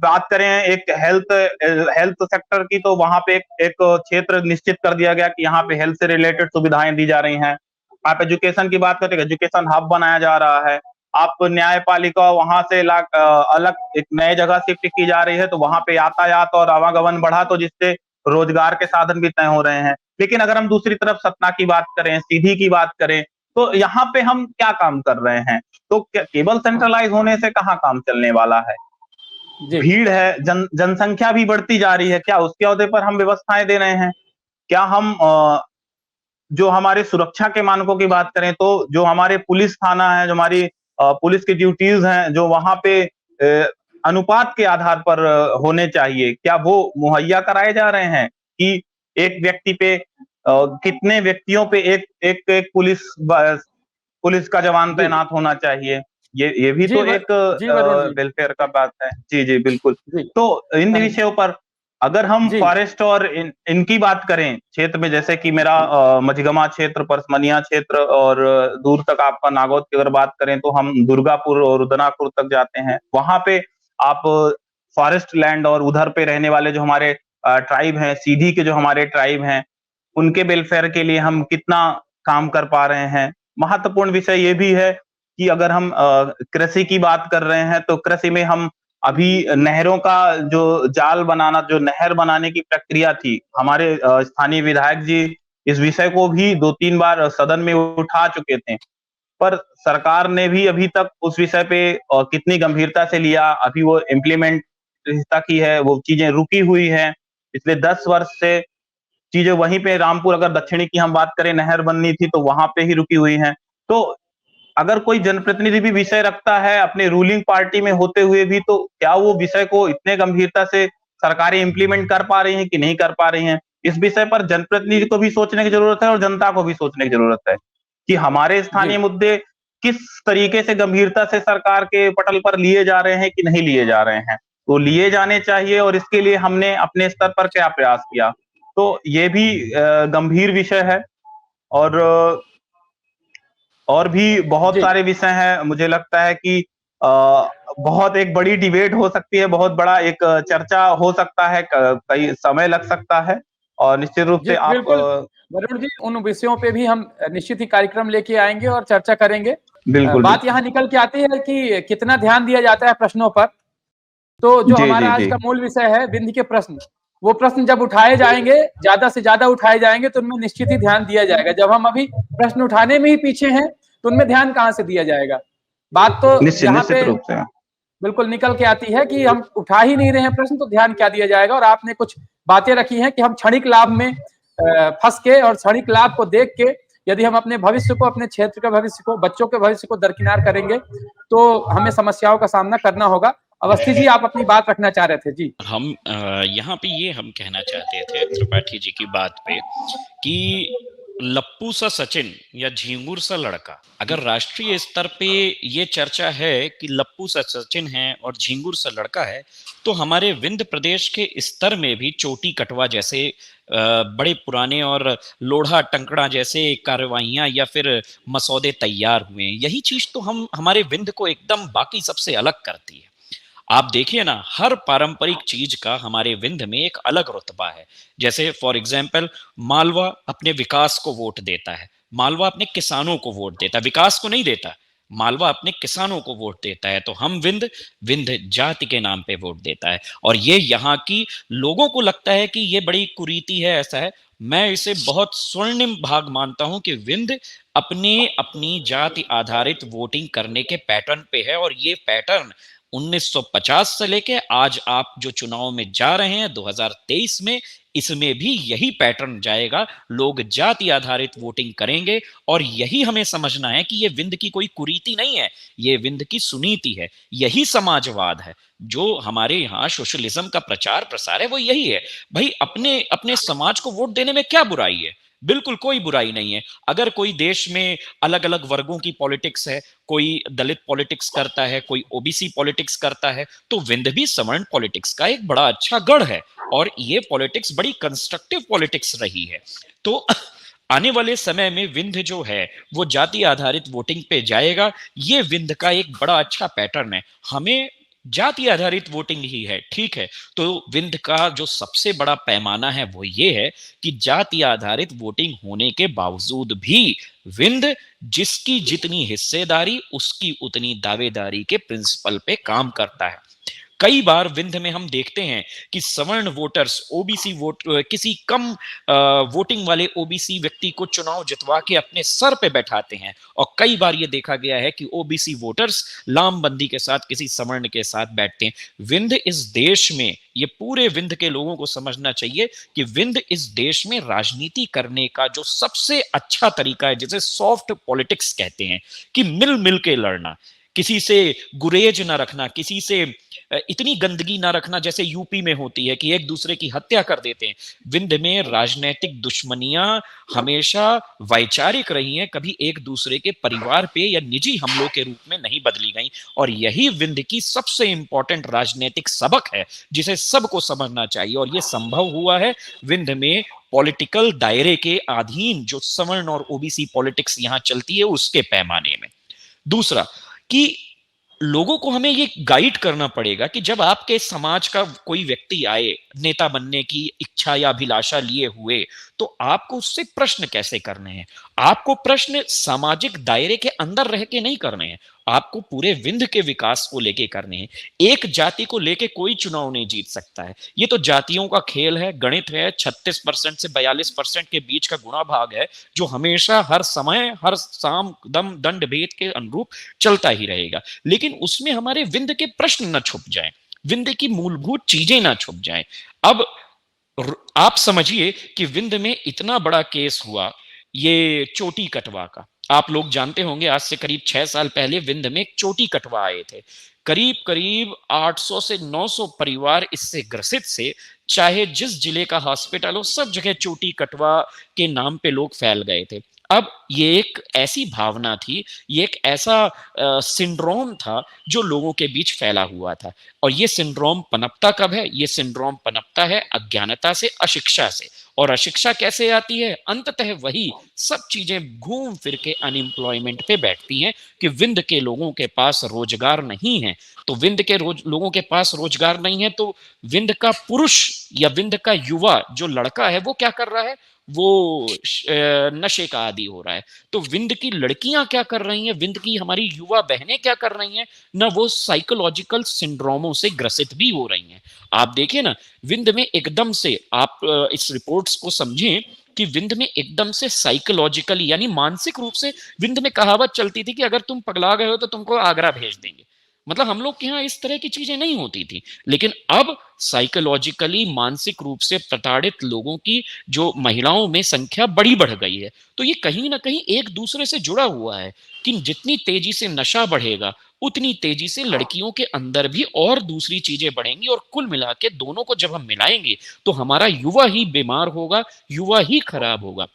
बात करें एक हेल्थ सेक्टर की, तो वहां पे एक क्षेत्र निश्चित कर दिया गया कि यहाँ पे हेल्थ से रिलेटेड सुविधाएं दी जा रही हैं। आप एजुकेशन की बात करें, एजुकेशन हब बनाया जा रहा है। आप न्यायपालिका वहां से अलग एक नए जगह शिफ्ट की जा रही है, तो वहां पे यातायात और आवागमन बढ़ा, तो जिससे रोजगार के साधन भी तय हो रहे हैं। लेकिन अगर हम दूसरी तरफ सतना की बात करें, सीधी की बात करें, तो यहाँ पे हम क्या काम कर रहे हैं? तो केवल सेंट्रलाइज होने से कहाँ काम चलने वाला है? भीड़ है, जनसंख्या भी बढ़ती जा रही है, क्या उसके अहदे पर हम व्यवस्थाएं दे रहे हैं? क्या हम जो हमारे सुरक्षा के मानकों की बात करें, तो जो हमारे पुलिस थाना है, जो हमारी पुलिस की ड्यूटीज हैं, जो वहां पे अनुपात के आधार पर होने चाहिए, क्या वो मुहैया कराए जा रहे हैं? कि एक व्यक्ति पे कितने व्यक्तियों पे एक पुलिस का जवान तैनात होना चाहिए? ये भी तो एक वेलफेयर का बात है। जी जी बिल्कुल। तो इन विषयों पर अगर हम फॉरेस्ट और इनकी बात करें क्षेत्र में, जैसे कि मेरा मझगमा क्षेत्र, परसमनिया क्षेत्र और दूर तक आपका नागौद की अगर बात करें, तो हम दुर्गापुर और रुद्रनापुर तक जाते हैं। वहां पे आप फॉरेस्ट लैंड और उधर पे रहने वाले जो हमारे ट्राइब हैं, सीधी के जो हमारे ट्राइब हैं, उनके वेलफेयर के लिए हम कितना काम कर पा रहे हैं? महत्वपूर्ण विषय ये भी है कि अगर हम कृषि की बात कर रहे हैं, तो कृषि में हम अभी नहरों का जो जाल बनाना, जो नहर बनाने की प्रक्रिया थी, हमारे स्थानीय विधायक जी इस विषय को भी 2-3 बार सदन में उठा चुके थे, पर सरकार ने भी अभी तक उस विषय पे कितनी गंभीरता से लिया, अभी वो इम्प्लीमेंट की है, वो चीजें रुकी हुई हैं। पिछले 10 वर्ष से चीजें वहीं पे, रामपुर अगर दक्षिणी की हम बात करें, नहर बननी थी तो वहां पे ही रुकी हुई हैं। तो अगर कोई जनप्रतिनिधि भी विषय रखता है अपने रूलिंग पार्टी में होते हुए भी, तो क्या वो विषय को इतने गंभीरता से सरकारें इंप्लीमेंट कर पा रही हैं कि नहीं कर पा रही हैं? इस विषय पर जनप्रतिनिधि को भी सोचने की जरूरत है और जनता को भी सोचने की जरूरत है कि हमारे स्थानीय मुद्दे किस तरीके से गंभीरता से सरकार के पटल पर लिए जा रहे हैं कि नहीं लिए जा रहे हैं। तो लिए जाने चाहिए, और इसके लिए हमने अपने स्तर पर क्या प्रयास किया, तो ये भी गंभीर विषय है। और भी बहुत सारे विषय हैं। मुझे लगता है कि बहुत एक बड़ी डिबेट हो सकती है, बहुत बड़ा एक चर्चा हो सकता है, कई समय लग सकता है, और निश्चित रूप से आप वरुण जी, उन विषयों पे भी हम निश्चित ही कार्यक्रम लेके आएंगे और चर्चा करेंगे। बिल्कुल। बात यहाँ निकल के आती है कि कितना ध्यान दिया जाता है प्रश्नों पर। तो जो हमारा आज का मूल विषय है, विंध्य के प्रश्न, वो प्रश्न जब उठाए जाएंगे, ज्यादा से ज्यादा उठाए जाएंगे, तो उनमें निश्चित ही ध्यान दिया जाएगा। जब हम अभी प्रश्न उठाने में ही पीछे हैं, तो उनमें ध्यान कहाँ से दिया जाएगा? बात तो यहाँ पे बिल्कुल निकल के आती है कि हम उठा ही नहीं रहे हैं प्रश्न, तो ध्यान क्या दिया जाएगा? और आपने कुछ बातें रखी हैं कि हम क्षणिक लाभ में फंस के और क्षणिक लाभ को देख के यदि हम अपने भविष्य को, अपने क्षेत्र के भविष्य को, बच्चों के भविष्य को दरकिनार करेंगे, तो हमें समस्याओं का सामना करना होगा। अवस्थी जी, आप अपनी बात रखना चाह रहे थे। जी, हम यहाँ पे ये हम कहना चाहते थे त्रिपाठी जी की बात पे कि लप्पू सा सचिन या झिंगुर सा लड़का, अगर राष्ट्रीय स्तर पे ये चर्चा है कि लप्पू सा सचिन है और झिंगुर सा लड़का है, तो हमारे विंध्य प्रदेश के स्तर में भी चोटी कटवा जैसे बड़े पुराने और लोढ़ा टंकड़ा जैसे कार्रवाइयां या फिर मसौदे तैयार हुए हैं। यही चीज तो हमारे विंध्य को एकदम बाकी सबसे अलग करती है। आप देखिए ना, हर पारंपरिक चीज का हमारे विंध्य में एक अलग रुतबा है। जैसे फॉर एग्जाम्पल, मालवा अपने विकास को वोट देता है, मालवा अपने किसानों को वोट देता है, विकास को नहीं देता, मालवा अपने किसानों को वोट देता है। तो हम विंध्य जाति के नाम पे वोट देता है, और ये यहाँ की लोगों को लगता है कि ये बड़ी कुरीति है, ऐसा है। मैं इसे बहुत स्वर्णिम भाग मानता हूं कि विंध्य अपनी जाति आधारित वोटिंग करने के पैटर्न पे है, और ये पैटर्न 1950 से लेके आज आप जो चुनाव में जा रहे हैं 2023 में, इसमें भी यही पैटर्न जाएगा। लोग जाति आधारित वोटिंग करेंगे और यही हमें समझना है कि ये विंध्य की कोई कुरीति नहीं है, ये विंध्य की सुनीति है, यही समाजवाद है। जो हमारे यहाँ सोशलिज्म का प्रचार प्रसार है वो यही है। भाई अपने अपने समाज को वोट देने में क्या बुराई है? बिल्कुल कोई बुराई नहीं है। अगर कोई देश में अलग अलग वर्गों की पॉलिटिक्स है, कोई दलित पॉलिटिक्स करता है, कोई ओबीसी पॉलिटिक्स करता है, तो विंध्य भी सवर्ण पॉलिटिक्स का एक बड़ा अच्छा गढ़ है और ये पॉलिटिक्स बड़ी कंस्ट्रक्टिव पॉलिटिक्स रही है। तो आने वाले समय में विंध्य जो है वो जाति आधारित वोटिंग पे जाएगा। ये विंध्य का एक बड़ा अच्छा पैटर्न है। हमें जाति आधारित वोटिंग ही है, ठीक है। तो विंध्य का जो सबसे बड़ा पैमाना है वो ये है कि जाति आधारित वोटिंग होने के बावजूद भी विंध्य जिसकी जितनी हिस्सेदारी उसकी उतनी दावेदारी के प्रिंसिपल पे काम करता है। कई बार विंध्य में हम देखते हैं कि सवर्ण वोटर्स ओबीसी वोट किसी कम वोटिंग वाले ओबीसी व्यक्ति को चुनाव जितवा के अपने सर पे बैठाते हैं और कई बार ये देखा गया है कि ओबीसी वोटर्स लामबंदी के साथ किसी सवर्ण के साथ बैठते हैं। विंध्य इस देश में, ये पूरे विंध्य के लोगों को समझना चाहिए कि विंध्य इस देश में राजनीति करने का जो सबसे अच्छा तरीका है, जिसे सॉफ्ट पॉलिटिक्स कहते हैं, कि मिल मिल के लड़ना, किसी से गुरेज ना रखना, किसी से इतनी गंदगी ना रखना जैसे यूपी में होती है कि एक दूसरे की हत्या कर देते हैं। विंध्य में राजनीतिक दुश्मनियां हमेशा वैचारिक रही हैं, कभी एक दूसरे के परिवार पे या निजी हमलों के रूप में नहीं बदली गई। और यही विंध्य की सबसे इंपॉर्टेंट राजनीतिक सबक है जिसे सबको समझना चाहिए। और यह संभव हुआ है विंध्य में पॉलिटिकल दायरे के अधीन जो सवर्ण और ओबीसी पॉलिटिक्स यहां चलती है उसके पैमाने में। दूसरा कि लोगों को हमें ये गाइड करना पड़ेगा कि जब आपके समाज का कोई व्यक्ति आए नेता बनने की इच्छा या अभिलाषा लिए हुए, तो आपको उससे प्रश्न कैसे करने हैं। आपको प्रश्न सामाजिक दायरे के अंदर रह के नहीं करने हैं, आपको पूरे विंध्य के विकास को लेके करने हैं। एक जाति को लेके कोई चुनाव नहीं जीत सकता है, ये तो जातियों का खेल है, गणित है। 36% से 42% के बीच का गुणा भाग है जो हमेशा हर समय हर साम दम दंड भेद के अनुरूप चलता ही रहेगा। लेकिन उसमें हमारे विंध्य के प्रश्न न छुप जाएं, विंध्य की मूलभूत चीजें ना छुप जाएं। अब आप समझिए कि विंध्य में इतना बड़ा केस हुआ ये चोटी कटवा का। आप लोग जानते होंगे आज से करीब 6 साल पहले विंध्य में एक चोटी कटवा आए थे। करीब करीब 800 से 900 परिवार इससे ग्रसित से, चाहे जिस जिले का हॉस्पिटल हो सब जगह चोटी कटवा के नाम पे लोग फैल गए थे। अब ये एक ऐसी भावना थी, ये एक ऐसा सिंड्रोम था जो लोगों के बीच फैला हुआ था। और ये सिंड्रोम पनपता कब है? ये सिंड्रोम पनपता है अज्ञानता से, अशिक्षा से। और अशिक्षा कैसे आती है? अंततः वही सब चीजें घूम फिर के अनएम्प्लॉयमेंट पे बैठती हैं कि विंध्य के लोगों के पास रोजगार नहीं है। तो विंध्य के लोगों के पास रोजगार नहीं है तो विंध्य का पुरुष या विंध्य का युवा जो लड़का है वो क्या कर रहा है? वो नशे का आदी हो रहा है। तो विंध्य की लड़कियां क्या कर रही हैं? विंध्य की हमारी युवा बहनें क्या कर रही हैं? ना वो साइकोलॉजिकल सिंड्रोमों से ग्रसित भी हो रही हैं। आप देखिए ना, विंध्य में एकदम से आप इस रिपोर्ट्स को समझें कि विंध्य में एकदम से साइकोलॉजिकली यानी मानसिक रूप से विंध्य में कहावत चलती थी कि अगर तुम पगला गए हो तो तुमको आगरा भेज देंगे। मतलब हम लोग के यहाँ इस तरह की चीजें नहीं होती थी, लेकिन अब साइकोलॉजिकली मानसिक रूप से प्रताड़ित लोगों की जो महिलाओं में संख्या बड़ी बढ़ गई है। तो ये कहीं ना कहीं एक दूसरे से जुड़ा हुआ है कि जितनी तेजी से नशा बढ़ेगा उतनी तेजी से लड़कियों के अंदर भी और दूसरी चीजें बढ़ेंगी। और कुल मिला के दोनों को जब हम मिलाएंगे तो हमारा युवा ही बीमार होगा, युवा ही खराब होगा।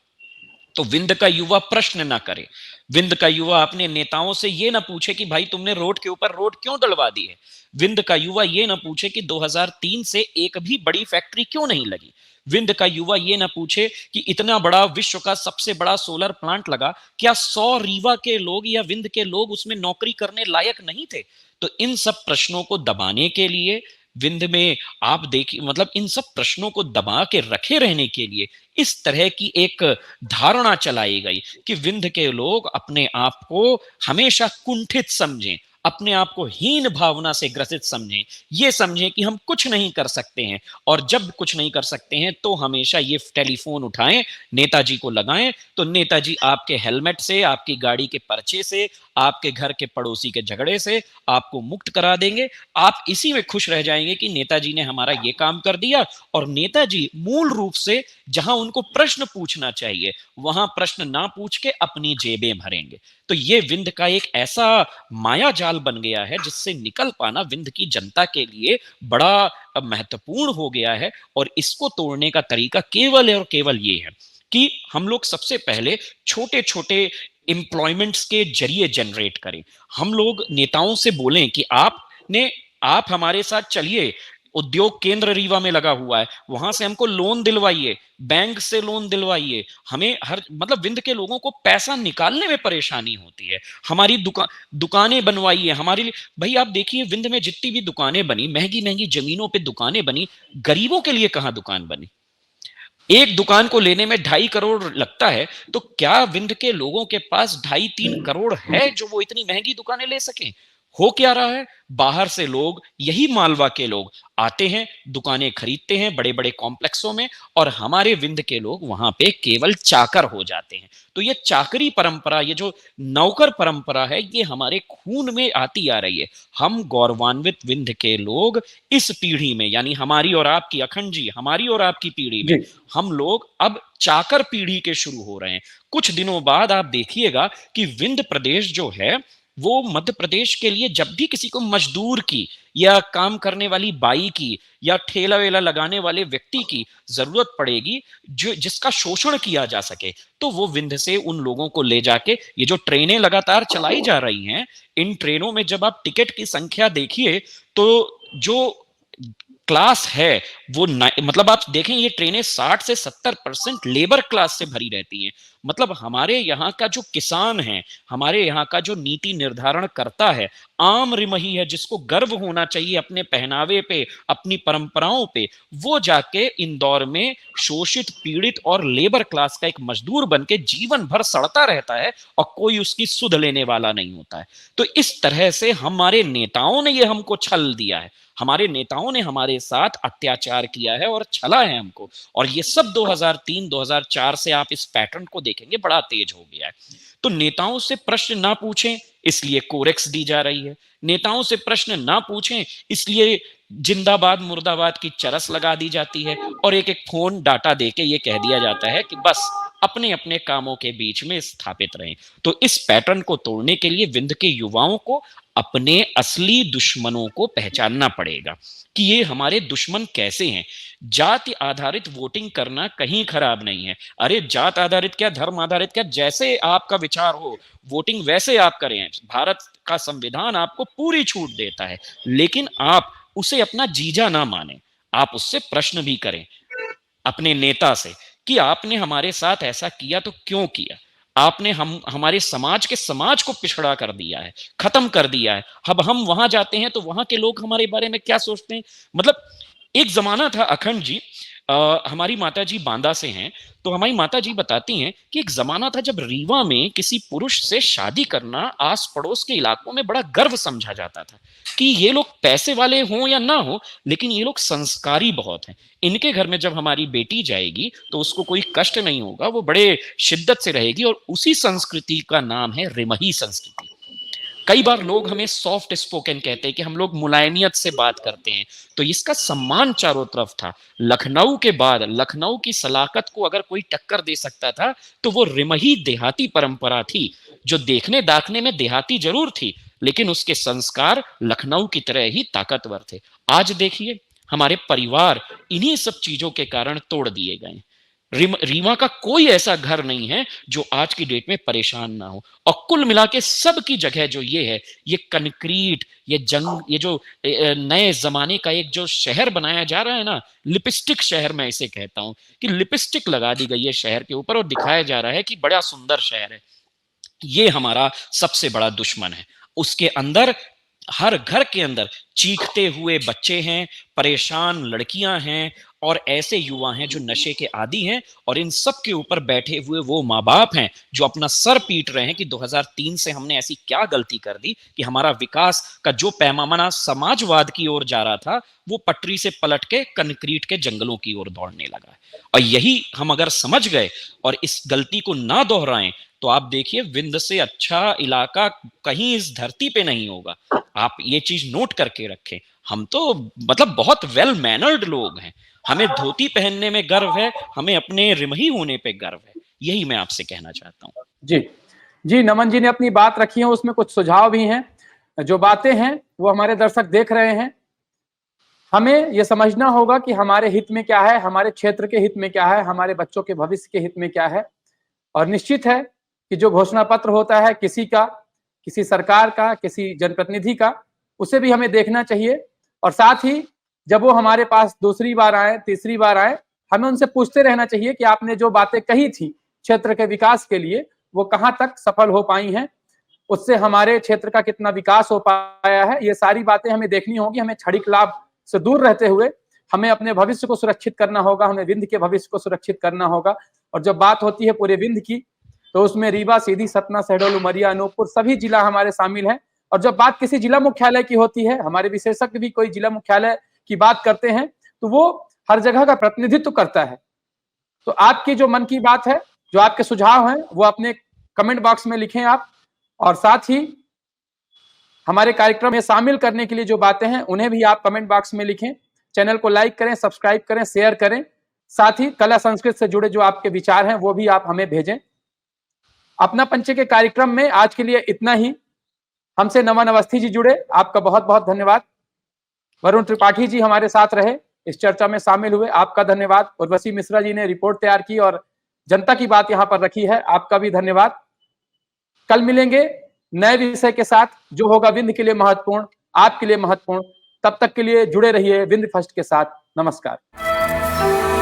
तो विंध्य का युवा प्रश्न ना करे, विंध्य का युवा अपने नेताओं से ये ना पूछे कि भाई तुमने रोड के ऊपर रोड क्यों डलवा दी है। विंध्य का युवा ये ना पूछे कि 2003 से एक भी बड़ी फैक्ट्री क्यों नहीं लगी। विंध्य का युवा ये ना पूछे कि इतना बड़ा विश्व का सबसे बड़ा सोलर प्लांट लगा, क्या 100 रीवा के लोग या विंध्य के लोग उसमें नौकरी करने लायक नहीं थे। तो इन सब प्रश्नों को दबाने के लिए विंध्य में आप देखिए, मतलब इन सब प्रश्नों को दबा के रखे रहने के लिए इस तरह की एक धारणा चलाई गई कि विंध्य के लोग अपने आप को हमेशा कुंठित समझें, अपने आप को हीन भावना से ग्रसित समझें, ये समझें कि हम कुछ नहीं कर सकते हैं, और जब कुछ नहीं कर सकते हैं तो हमेशा ये टेलीफोन उठाएं, नेताजी को लगाएं, तो नेताजी आपके हेलमेट से, आपकी गाड़ी के पर्चे से, आपके घर के पड़ोसी के झगड़े से आपको मुक्त करा देंगे। आप इसी में खुश रह जाएंगे कि नेताजी ने हमारा ये काम कर दिया, और नेताजी मूल रूप से जहां उनको प्रश्न पूछना चाहिए वहां प्रश्न ना पूछ के अपनी जेबें भरेंगे। तो ये विंध्य का एक ऐसा माया जाल बन गया है जिससे निकल पाना विंध्य की जनता के लिए बड़ा महत्वपूर्ण हो गया है, और इसको तोड़ने का तरीका केवल और केवल ये है कि हम लोग सबसे पहले छोटे छोटे एम्प्लॉयमेंट्स के जरिए जनरेट करें। हम लोग नेताओं से बोलें कि आप हमारे साथ चलिए, उद्योग केंद्र रीवा में लगा हुआ है, वहां से हमको लोन दिलवाइए, बैंक से लोन दिलवाइए। हमें हर मतलब विंध्य के लोगों को पैसा निकालने में परेशानी होती है। हमारी दुकानें बनवाइए हमारे लिए। भाई आप देखिए, विंध्य में जितनी भी दुकानें बनी, महंगी महंगी जमीनों पे दुकानें बनी, गरीबों के लिए कहां दुकान बनी? एक दुकान को लेने में 2.5 करोड़ लगता है, तो क्या विंध्य के लोगों के पास 2.5-3 करोड़ है जो वो इतनी महंगी दुकानें ले सकें? हो क्या रहा है, बाहर से लोग, यही मालवा के लोग आते हैं, दुकानें खरीदते हैं बड़े बड़े कॉम्प्लेक्सों में, और हमारे विंध्य के लोग वहां पे केवल चाकर हो जाते हैं। तो ये चाकरी परंपरा, ये जो नौकर परंपरा है, ये हमारे खून में आती आ रही है। हम गौरवान्वित विंध्य के लोग इस पीढ़ी में, यानी हमारी और आपकी, अखंड जी, हमारी और आपकी पीढ़ी में, हम लोग अब चाकर पीढ़ी के शुरू हो रहे हैं। कुछ दिनों बाद आप देखिएगा कि विंध्य प्रदेश जो है वो मध्य प्रदेश के लिए, जब भी किसी को मजदूर की या काम करने वाली बाई की या ठेला वेला लगाने वाले व्यक्ति की जरूरत पड़ेगी, जो जिसका शोषण किया जा सके, तो वो विंध्य से उन लोगों को ले जाके, ये जो ट्रेनें लगातार चलाई जा रही हैं, इन ट्रेनों में जब आप टिकट की संख्या देखिए तो जो क्लास है वो मतलब आप देखें, ये ट्रेनें 60 से 70% लेबर क्लास से भरी रहती हैं। मतलब हमारे यहाँ का जो किसान है, हमारे यहाँ का जो नीति निर्धारण करता है, आम रिमही है, जिसको गर्व होना चाहिए अपने पहनावे पे, अपनी परंपराओं पे, वो जाके इंदौर में शोषित, पीड़ित और लेबर क्लास का एक मजदूर बन के जीवन भर सड़ता रहता है, और कोई उसकी सुध लेने वाला नहीं होता है। तो इस तरह से हमारे नेताओं ने ये हमको छल दिया है, हमारे नेताओं ने हमारे साथ अत्याचार किया है और छला है हमको। और ये सब 2003-2004 से आप इस पैटर्न को देखेंगे, बड़ा तेज हो गया है। तो नेताओं से प्रश्न ना पूछें इसलिए कोरेक्स दी जा रही है, नेताओं से प्रश्न ना पूछें इसलिए जिंदाबाद मुर्दाबाद की चरस लगा दी जाती है, और एक एक फोन डाटा देके ये कह दिया जाता है कि बस अपने अपने कामों के बीच में स्थापित रहें। तो इस पैटर्न को तोड़ने के लिए विंध्य के युवाओं को अपने असली दुश्मनों को पहचानना पड़ेगा कि ये हमारे दुश्मन कैसे हैं। जाति आधारित वोटिंग करना कहीं खराब नहीं है। अरे जात आधारित क्या, धर्म आधारित क्या, जैसे आपका विचार हो वोटिंग वैसे आप करें। भारत का संविधान आपको पूरी छूट देता है, लेकिन आप उसे अपना जीजा ना माने, आप उससे प्रश्न भी करें अपने नेता से कि आपने हमारे साथ ऐसा किया तो क्यों किया। आपने हमारे समाज को पिछड़ा कर दिया है, खत्म कर दिया है। अब हम वहां जाते हैं तो वहां के लोग हमारे बारे में क्या सोचते हैं। मतलब एक जमाना था, अखंड जी, हमारी माता जी बांदा से हैं, तो हमारी माता जी बताती हैं कि एक जमाना था जब रीवा में किसी पुरुष से शादी करना आस पड़ोस के इलाकों में बड़ा गर्व समझा जाता था कि ये लोग पैसे वाले हों या ना हो, लेकिन ये लोग संस्कारी बहुत हैं। इनके घर में जब हमारी बेटी जाएगी तो उसको कोई कष्ट नहीं होगा, वो बड़े शिद्दत से रहेगी। और उसी संस्कृति का नाम है रिमही संस्कृति। कई बार लोग हमें सॉफ्ट स्पोकन कहते हैं कि हम लोग मुलायमियत से बात करते हैं, तो इसका सम्मान चारों तरफ था। लखनऊ के बाद लखनऊ की सलाकत को अगर कोई टक्कर दे सकता था तो वो रिमही देहाती परंपरा थी, जो देखने दाखने में देहाती जरूर थी, लेकिन उसके संस्कार लखनऊ की तरह ही ताकतवर थे। आज देखिए हमारे परिवार इन्हीं सब चीजों के कारण तोड़ दिए गए। रीवा का कोई ऐसा घर नहीं है जो आज की डेट में परेशान ना हो। और कुल मिला के सब की जगह जो ये है, ये कंक्रीट, ये जो नए जमाने का एक जो शहर बनाया जा रहा है ना, लिपस्टिक शहर मैं इसे कहता हूं, कि लिपस्टिक लगा दी गई है शहर के ऊपर और दिखाया जा रहा है कि बड़ा सुंदर शहर है। ये हमारा सबसे बड़ा दुश्मन है। उसके अंदर हर घर के अंदर चीखते हुए बच्चे हैं, परेशान लड़कियां हैं और ऐसे युवा हैं जो नशे के आदी हैं, और इन सब के ऊपर बैठे हुए वो माँ बाप हैं जो अपना सर पीट रहे हैं कि 2003 से हमने ऐसी क्या गलती कर दी कि हमारा विकास का जो पैमाना समाजवाद की ओर जा रहा था वो पटरी से पलट के कंक्रीट के जंगलों की ओर दौड़ने लगा। और यही हम अगर समझ गए और इस गलती को ना दोहराएं तो आप देखिए विंध्य से अच्छा इलाका कहीं इस धरती पे नहीं होगा। आप ये चीज नोट करके रखें। हम तो मतलब बहुत वेल मैनर्ड लोग हैं, हमें धोती पहनने में गर्व है, हमें अपने रिमही होने पे गर्व है। यही मैं आपसे कहना चाहता हूँ। जी जी, नमन जी ने अपनी बात रखी है, उसमें कुछ सुझाव भी हैं। जो बातें हैं वो हमारे दर्शक देख रहे हैं। हमें यह समझना होगा कि हमारे हित में क्या है, हमारे क्षेत्र के हित में क्या है, हमारे बच्चों के भविष्य के हित में क्या है। और निश्चित है कि जो घोषणा पत्र होता है किसी का, किसी सरकार का, किसी जनप्रतिनिधि का, उसे भी हमें देखना चाहिए। और साथ ही जब वो हमारे पास दूसरी बार आए, तीसरी बार आए, हमें उनसे पूछते रहना चाहिए कि आपने जो बातें कही थी क्षेत्र के विकास के लिए वो कहाँ तक सफल हो पाई हैं, उससे हमारे क्षेत्र का कितना विकास हो पाया है। ये सारी बातें हमें देखनी होगी। हमें क्षणिक लाभ से दूर रहते हुए हमें अपने भविष्य को सुरक्षित करना होगा, हमें विंध्य के भविष्य को सुरक्षित करना होगा। और जब बात होती है पूरे विंध्य की तो उसमें रीवा, सीधी, सतना, शहडोल, उमरिया, अनूपपुर सभी जिला हमारे शामिल हैं। और जब बात किसी जिला मुख्यालय की होती है, हमारे विशेषज्ञ भी कोई जिला मुख्यालय की बात करते हैं तो वो हर जगह का प्रतिनिधित्व करता है। तो आपकी जो मन की बात है, जो आपके सुझाव हैं, वो अपने कमेंट बॉक्स में लिखें आप। और साथ ही हमारे कार्यक्रम में शामिल करने के लिए जो बातें हैं उन्हें भी आप कमेंट बॉक्स में लिखें। चैनल को लाइक करें, सब्सक्राइब करें, शेयर करें। साथ ही कला संस्कृति से जुड़े जो आपके विचार हैं वो भी आप हमें भेजें। अपना पंचे के कार्यक्रम में आज के लिए इतना ही। हमसे नमन अवस्थी जी जुड़े, आपका बहुत बहुत धन्यवाद। वरुण त्रिपाठी जी हमारे साथ रहे, इस चर्चा में शामिल हुए, आपका धन्यवाद। उर्वशी मिश्रा जी ने रिपोर्ट तैयार की और जनता की बात यहां पर रखी है, आपका भी धन्यवाद। कल मिलेंगे नए विषय के साथ जो होगा विंध्य के लिए महत्वपूर्ण, आपके लिए महत्वपूर्ण। तब तक के लिए जुड़े रहिए विंध्य फर्स्ट के साथ। नमस्कार।